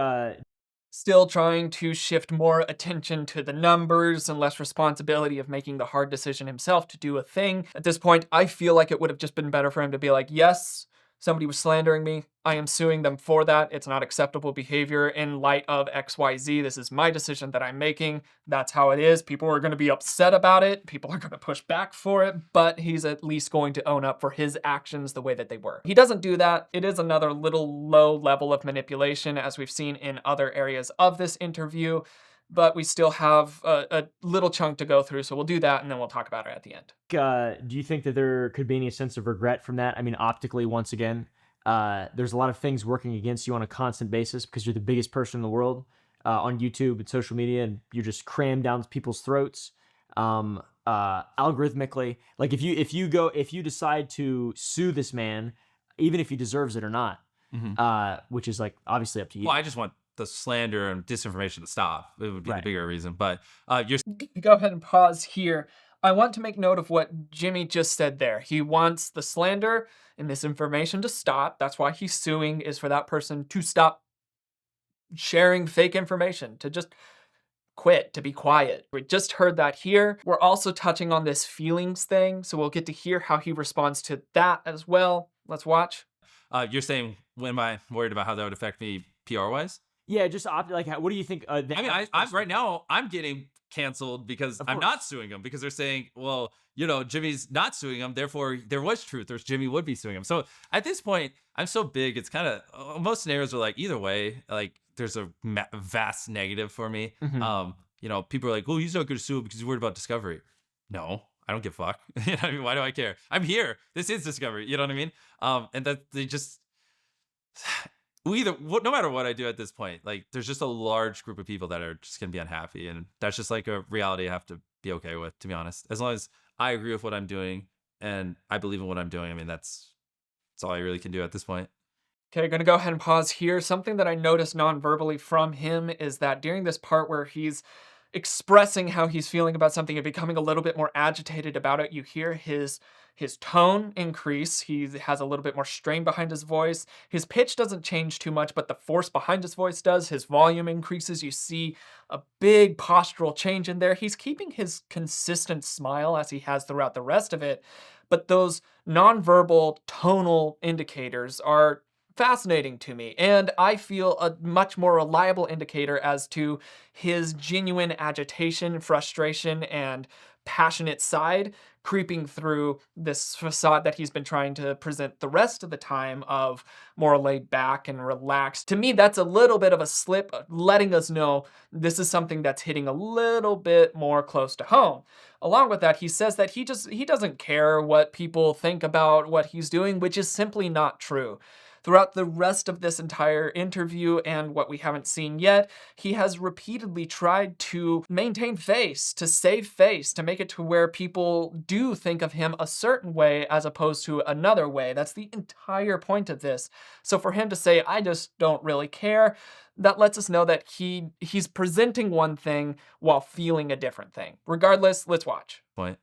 Still trying to shift more attention to the numbers and less responsibility of making the hard decision himself to do a thing. At this point, I feel like it would have just been better for him to be like, yes, somebody was slandering me. I am suing them for that. It's not acceptable behavior in light of XYZ. This is my decision that I'm making. That's how it is. People are going to be upset about it. People are going to push back for it, but he's at least going to own up for his actions the way that they were. He doesn't do that. It is another little low level of manipulation, as we've seen in other areas of this interview, but we still have a little chunk to go through, so we'll do that, and then we'll talk about it at the end. Do you think that there could be any sense of regret from that? I mean, optically, once again, there's a lot of things working against you on a constant basis because you're the biggest person in the world on YouTube and social media, and you're just crammed down people's throats algorithmically. Like if you decide to sue this man, even if he deserves it or not, which is like obviously up to you. Well, I just want the slander and disinformation to stop. It would be the bigger reason. But you're go ahead and pause here. I want to make note of what Jimmy just said there. He wants the slander and misinformation to stop. That's why he's suing, is for that person to stop sharing fake information, to just quit, to be quiet. We just heard that here. We're also touching on this feelings thing, so we'll get to hear how he responds to that as well. Let's watch. You're saying, when am I worried about how that would affect me PR-wise? Yeah, just like, what do you think? I mean, I'm right now, I'm getting canceled because I'm not suing him, because they're saying, well, Jimmy's not suing him, therefore there was truth. There's Jimmy would be suing him. So at this point, I'm so big. It's kind of most scenarios are like either way. Like there's a vast negative for me. People are like, well, he's not going to sue because he's worried about discovery. No, I don't give a fuck. I mean, why do I care? I'm here. This is discovery. You know what I mean? And that they just. No matter what I do at this point, like there's just a large group of people that are just gonna be unhappy, and that's just like a reality I have to be okay with, to be honest. As long as I agree with what I'm doing and I believe in what I'm doing, I mean that's all I really can do at this point. Okay, gonna go ahead and pause here. Something that I noticed non-verbally from him is that during this part where he's expressing how he's feeling about something and becoming a little bit more agitated about it, you hear his tone increase. He has a little bit more strain behind his voice. His pitch doesn't change too much, but the force behind his voice does. His volume increases. You see a big postural change in there. He's keeping his consistent smile as he has throughout the rest of it, but those nonverbal tonal indicators are fascinating to me, and I feel a much more reliable indicator as to his genuine agitation, frustration, and passionate side creeping through this facade that he's been trying to present the rest of the time of more laid back and relaxed. To me, that's a little bit of a slip, letting us know this is something that's hitting a little bit more close to home. Along with that, he says that he doesn't care what people think about what he's doing, which is simply not true. Throughout the rest of this entire interview and what we haven't seen yet, he has repeatedly tried to maintain face, to save face, to make it to where people do think of him a certain way as opposed to another way. That's the entire point of this. So for him to say, I just don't really care, that lets us know that he's presenting one thing while feeling a different thing. Regardless, let's watch. Point.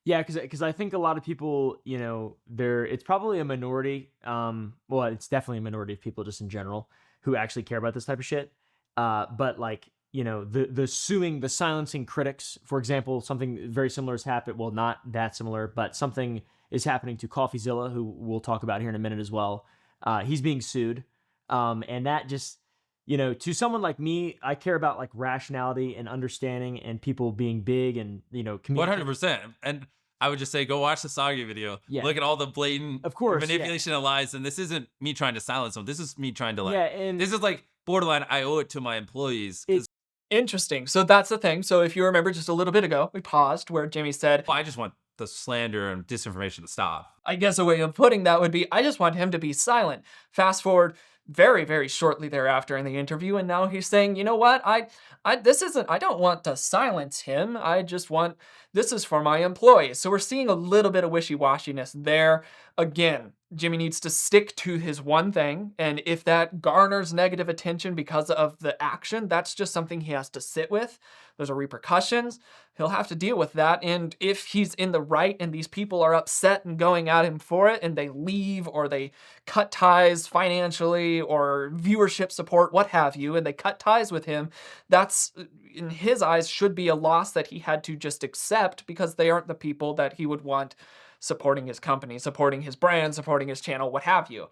Yeah, because I think a lot of people, you know, it's probably a minority. Well, it's definitely a minority of people just in general who actually care about this type of shit. But like, you know, the silencing critics, for example, something very similar has happened. Well, not that similar, but something is happening to CoffeeZilla, who we'll talk about here in a minute as well. He's being sued, and that just, you know, to someone like me, I care about like rationality and understanding and people being big and, you know, 100%. And I would just say, go watch the Soggy video. Yeah. Look at all the blatant of course, manipulation and lies. And this isn't me trying to silence them. This is me trying to like, and this is like borderline, I owe it to my employees. Interesting. So that's the thing. So if you remember just a little bit ago, we paused where Jimmy said, I just want the slander and disinformation to stop. I guess a way of putting that would be, I just want him to be silent. Fast forward very, very shortly thereafter in the interview, and now he's saying, you know what, I don't want to silence him. I just want, this is for my employees. So we're seeing a little bit of wishy-washiness there. Again, Jimmy needs to stick to his one thing, and if that garners negative attention because of the action, that's just something he has to sit with. There's repercussions. He'll have to deal with that, and if he's in the right and these people are upset and going at him for it, and they leave or they cut ties financially or viewership support, what have you, and they cut ties with him, that's, in his eyes, should be a loss that he had to just accept because they aren't the people that he would want supporting his company, supporting his brand, supporting his channel, what have you.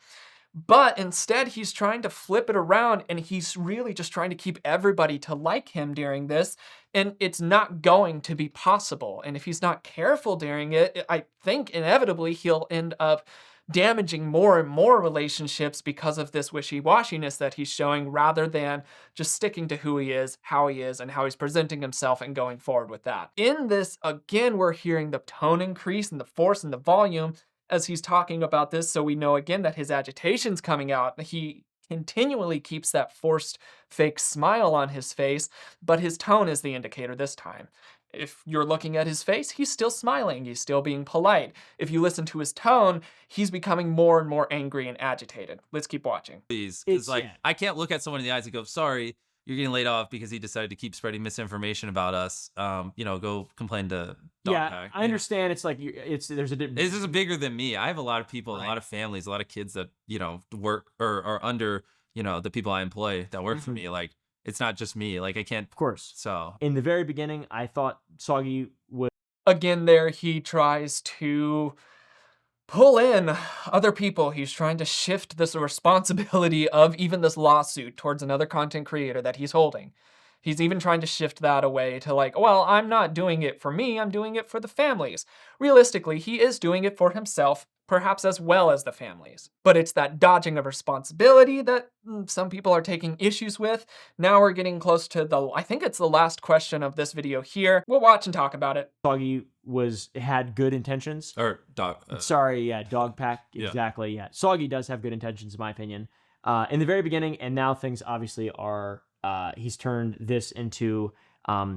But instead, he's trying to flip it around, and he's really just trying to keep everybody to like him during this, and it's not going to be possible. And if he's not careful during it, I think inevitably he'll end up damaging more and more relationships because of this wishy-washiness that he's showing, rather than just sticking to who he is, and how he's presenting himself and going forward with that. In this, again, we're hearing the tone increase and the force and the volume as he's talking about this, so we know again that his agitation's coming out. He continually keeps that forced fake smile on his face, but his tone is the indicator this time. If you're looking at his face, he's still smiling, he's still being polite. If you listen to his tone, he's becoming more and more angry and agitated. Let's keep watching. Please, because like, I can't look at someone in the eyes and go, sorry, you're getting laid off because he decided to keep spreading misinformation about us. You know, go complain to Dog Pack. I understand. It's like, there's a difference. This is bigger than me. I have a lot of people, a lot of families, a lot of kids that, you know, work or are under, you know, the people I employ that work for me. Like, it's not just me. Like, I can't. Of course. So in the very beginning, I thought Soggy would. Again, there he tries to pull in other people. He's trying to shift this responsibility of even this lawsuit towards another content creator that he's holding. He's even trying to shift that away to like, well, I'm not doing it for me, I'm doing it for the families. Realistically, he is doing it for himself, perhaps as well as the families. But it's that dodging of responsibility that some people are taking issues with. Now we're getting close to I think it's the last question of this video here. We'll watch and talk about it. Soggy had good intentions. Or Dog. Dog Pack. Exactly. Yeah. Soggy does have good intentions, in my opinion. In the very beginning, and now things obviously are. He's turned this into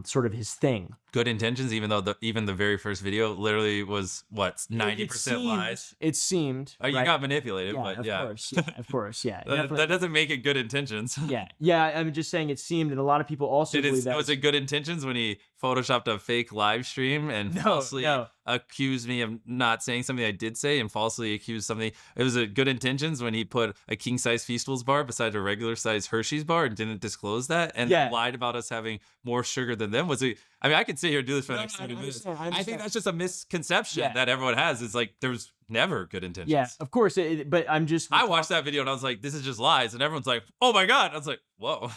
sort of his thing. Good intentions, even though even the very first video literally was what 90% lies. It seemed. You got manipulated, but of course, yeah. that doesn't make it good intentions. yeah. I'm just saying it seemed, and a lot of people also believe that. Was it good intentions when he photoshopped a fake live stream and falsely accused me of not saying something I did say and falsely accused something? It was a good intentions when he put a king size Feastables bar beside a regular size Hershey's bar and didn't disclose that and lied about us having more sugar than them. Was it? I mean, I could sit here and do this for the next 30 minutes. I think that's just a misconception that everyone has. It's like there was never good intentions. Yeah, of course. But I watched that video and I was like, this is just lies. And everyone's like, oh my God. I was like, whoa.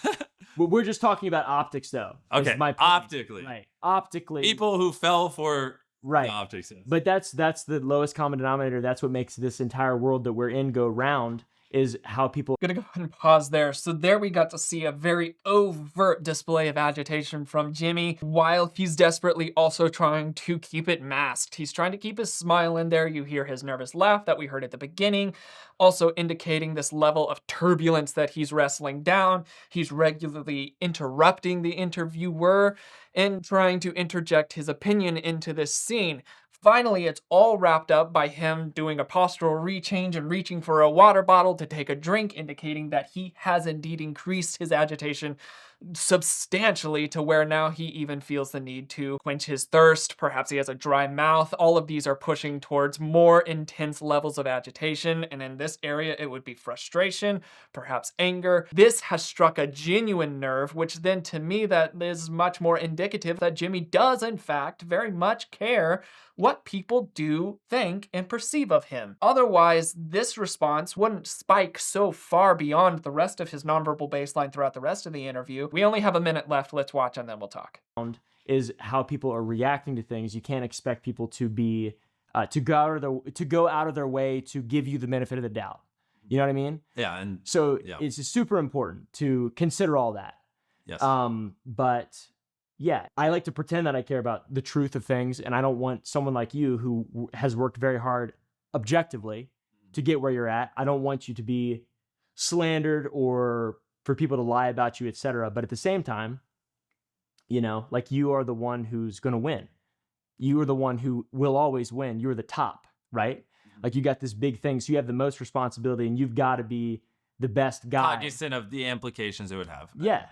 We're just talking about optics, though. Okay, optically. Right. Optically. People who fell for the optics. But that's the lowest common denominator. That's what makes this entire world that we're in go round. is how people... Gonna go ahead and pause there. So there we got to see a very overt display of agitation from Jimmy, while he's desperately also trying to keep it masked. He's trying to keep his smile in there. You hear his nervous laugh that we heard at the beginning, also indicating this level of turbulence that he's wrestling down. He's regularly interrupting the interviewer and trying to interject his opinion into this scene. Finally, it's all wrapped up by him doing a postural rechange and reaching for a water bottle to take a drink, indicating that he has indeed increased his agitation substantially to where now he even feels the need to quench his thirst. Perhaps he has a dry mouth. All of these are pushing towards more intense levels of agitation, and in this area it would be frustration, perhaps anger. This has struck a genuine nerve, which then to me that is much more indicative that Jimmy does in fact very much care what people do, think, and perceive of him. Otherwise, this response wouldn't spike so far beyond the rest of his nonverbal baseline throughout the rest of the interview. We only have a minute left. Let's watch and then we'll talk. Is how people are reacting to things. You can't expect people to be to go out of their way to give you the benefit of the doubt. You know what I mean? Yeah, and so it's super important to consider all that. Yes. But yeah, I like to pretend that I care about the truth of things, and I don't want someone like you who has worked very hard objectively to get where you're at. I don't want you to be slandered or for people to lie about you, etc. But at the same time, you know, like you are the one who's going to win. You are the one who will always win. You're the top, right? Like you got this big thing, so you have the most responsibility, and you've got to be the best guy. Cognizant of the implications it would have. Yeah.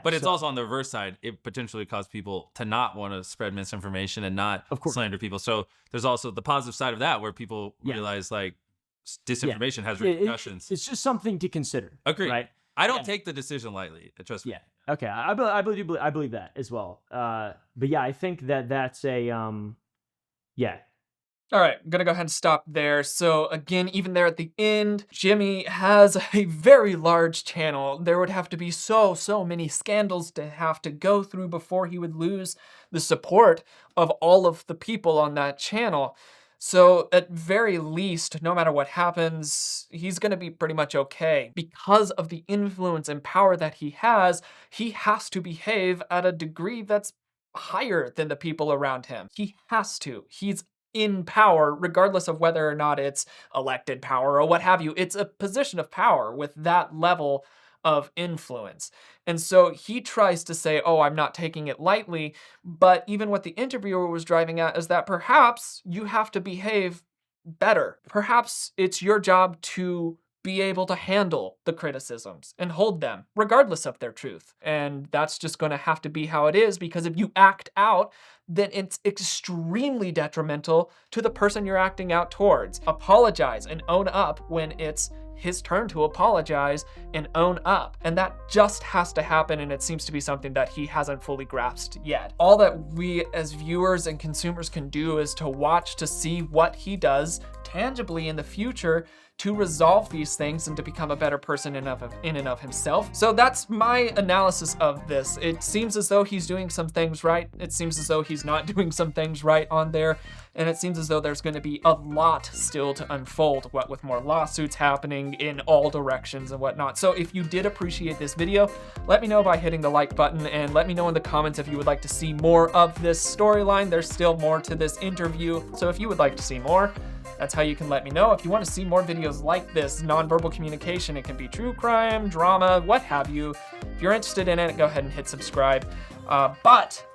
But it's also on the reverse side. It potentially cause people to not want to spread misinformation and not slander people. So there's also the positive side of that, where people realize like disinformation has repercussions. It's just something to consider. Agreed. Right? I don't take the decision lightly. Trust me. Yeah. Okay. I believe that as well. But yeah, I think that's a yeah. All right, I'm gonna go ahead and stop there. So again, even there at the end, Jimmy has a very large channel. There would have to be so many scandals to have to go through before he would lose the support of all of the people on that channel. So at very least, no matter what happens, he's gonna be pretty much okay. Because of the influence and power that he has to behave at a degree that's higher than the people around him. He has to. He's in power, regardless of whether or not it's elected power or what have you. It's a position of power with that level of influence. And so he tries to say, oh, I'm not taking it lightly. But even what the interviewer was driving at is that perhaps you have to behave better. Perhaps it's your job to be able to handle the criticisms and hold them regardless of their truth. And that's just going to have to be how it is, because if you act out, then it's extremely detrimental to the person you're acting out towards. Apologize and own up when it's his turn to apologize and own up. And that just has to happen, and it seems to be something that he hasn't fully grasped yet. All that we as viewers and consumers can do is to watch to see what he does tangibly in the future to resolve these things and to become a better person in and of himself. So that's my analysis of this. It seems as though he's doing some things right. It seems as though he's not doing some things right on there. And it seems as though there's going to be a lot still to unfold, what with more lawsuits happening in all directions and whatnot. So if you did appreciate this video, let me know by hitting the like button, and let me know in the comments if you would like to see more of this storyline. There's still more to this interview. So if you would like to see more, that's how you can let me know. If you want to see more videos like this, nonverbal communication, it can be true crime, drama, what have you. If you're interested in it, go ahead and hit subscribe. But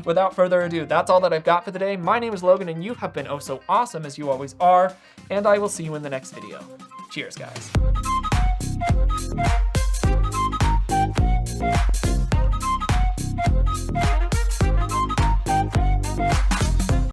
without further ado, that's all that I've got for today. My name is Logan, and you have been oh so awesome, as you always are, and I will see you in the next video. Cheers, guys.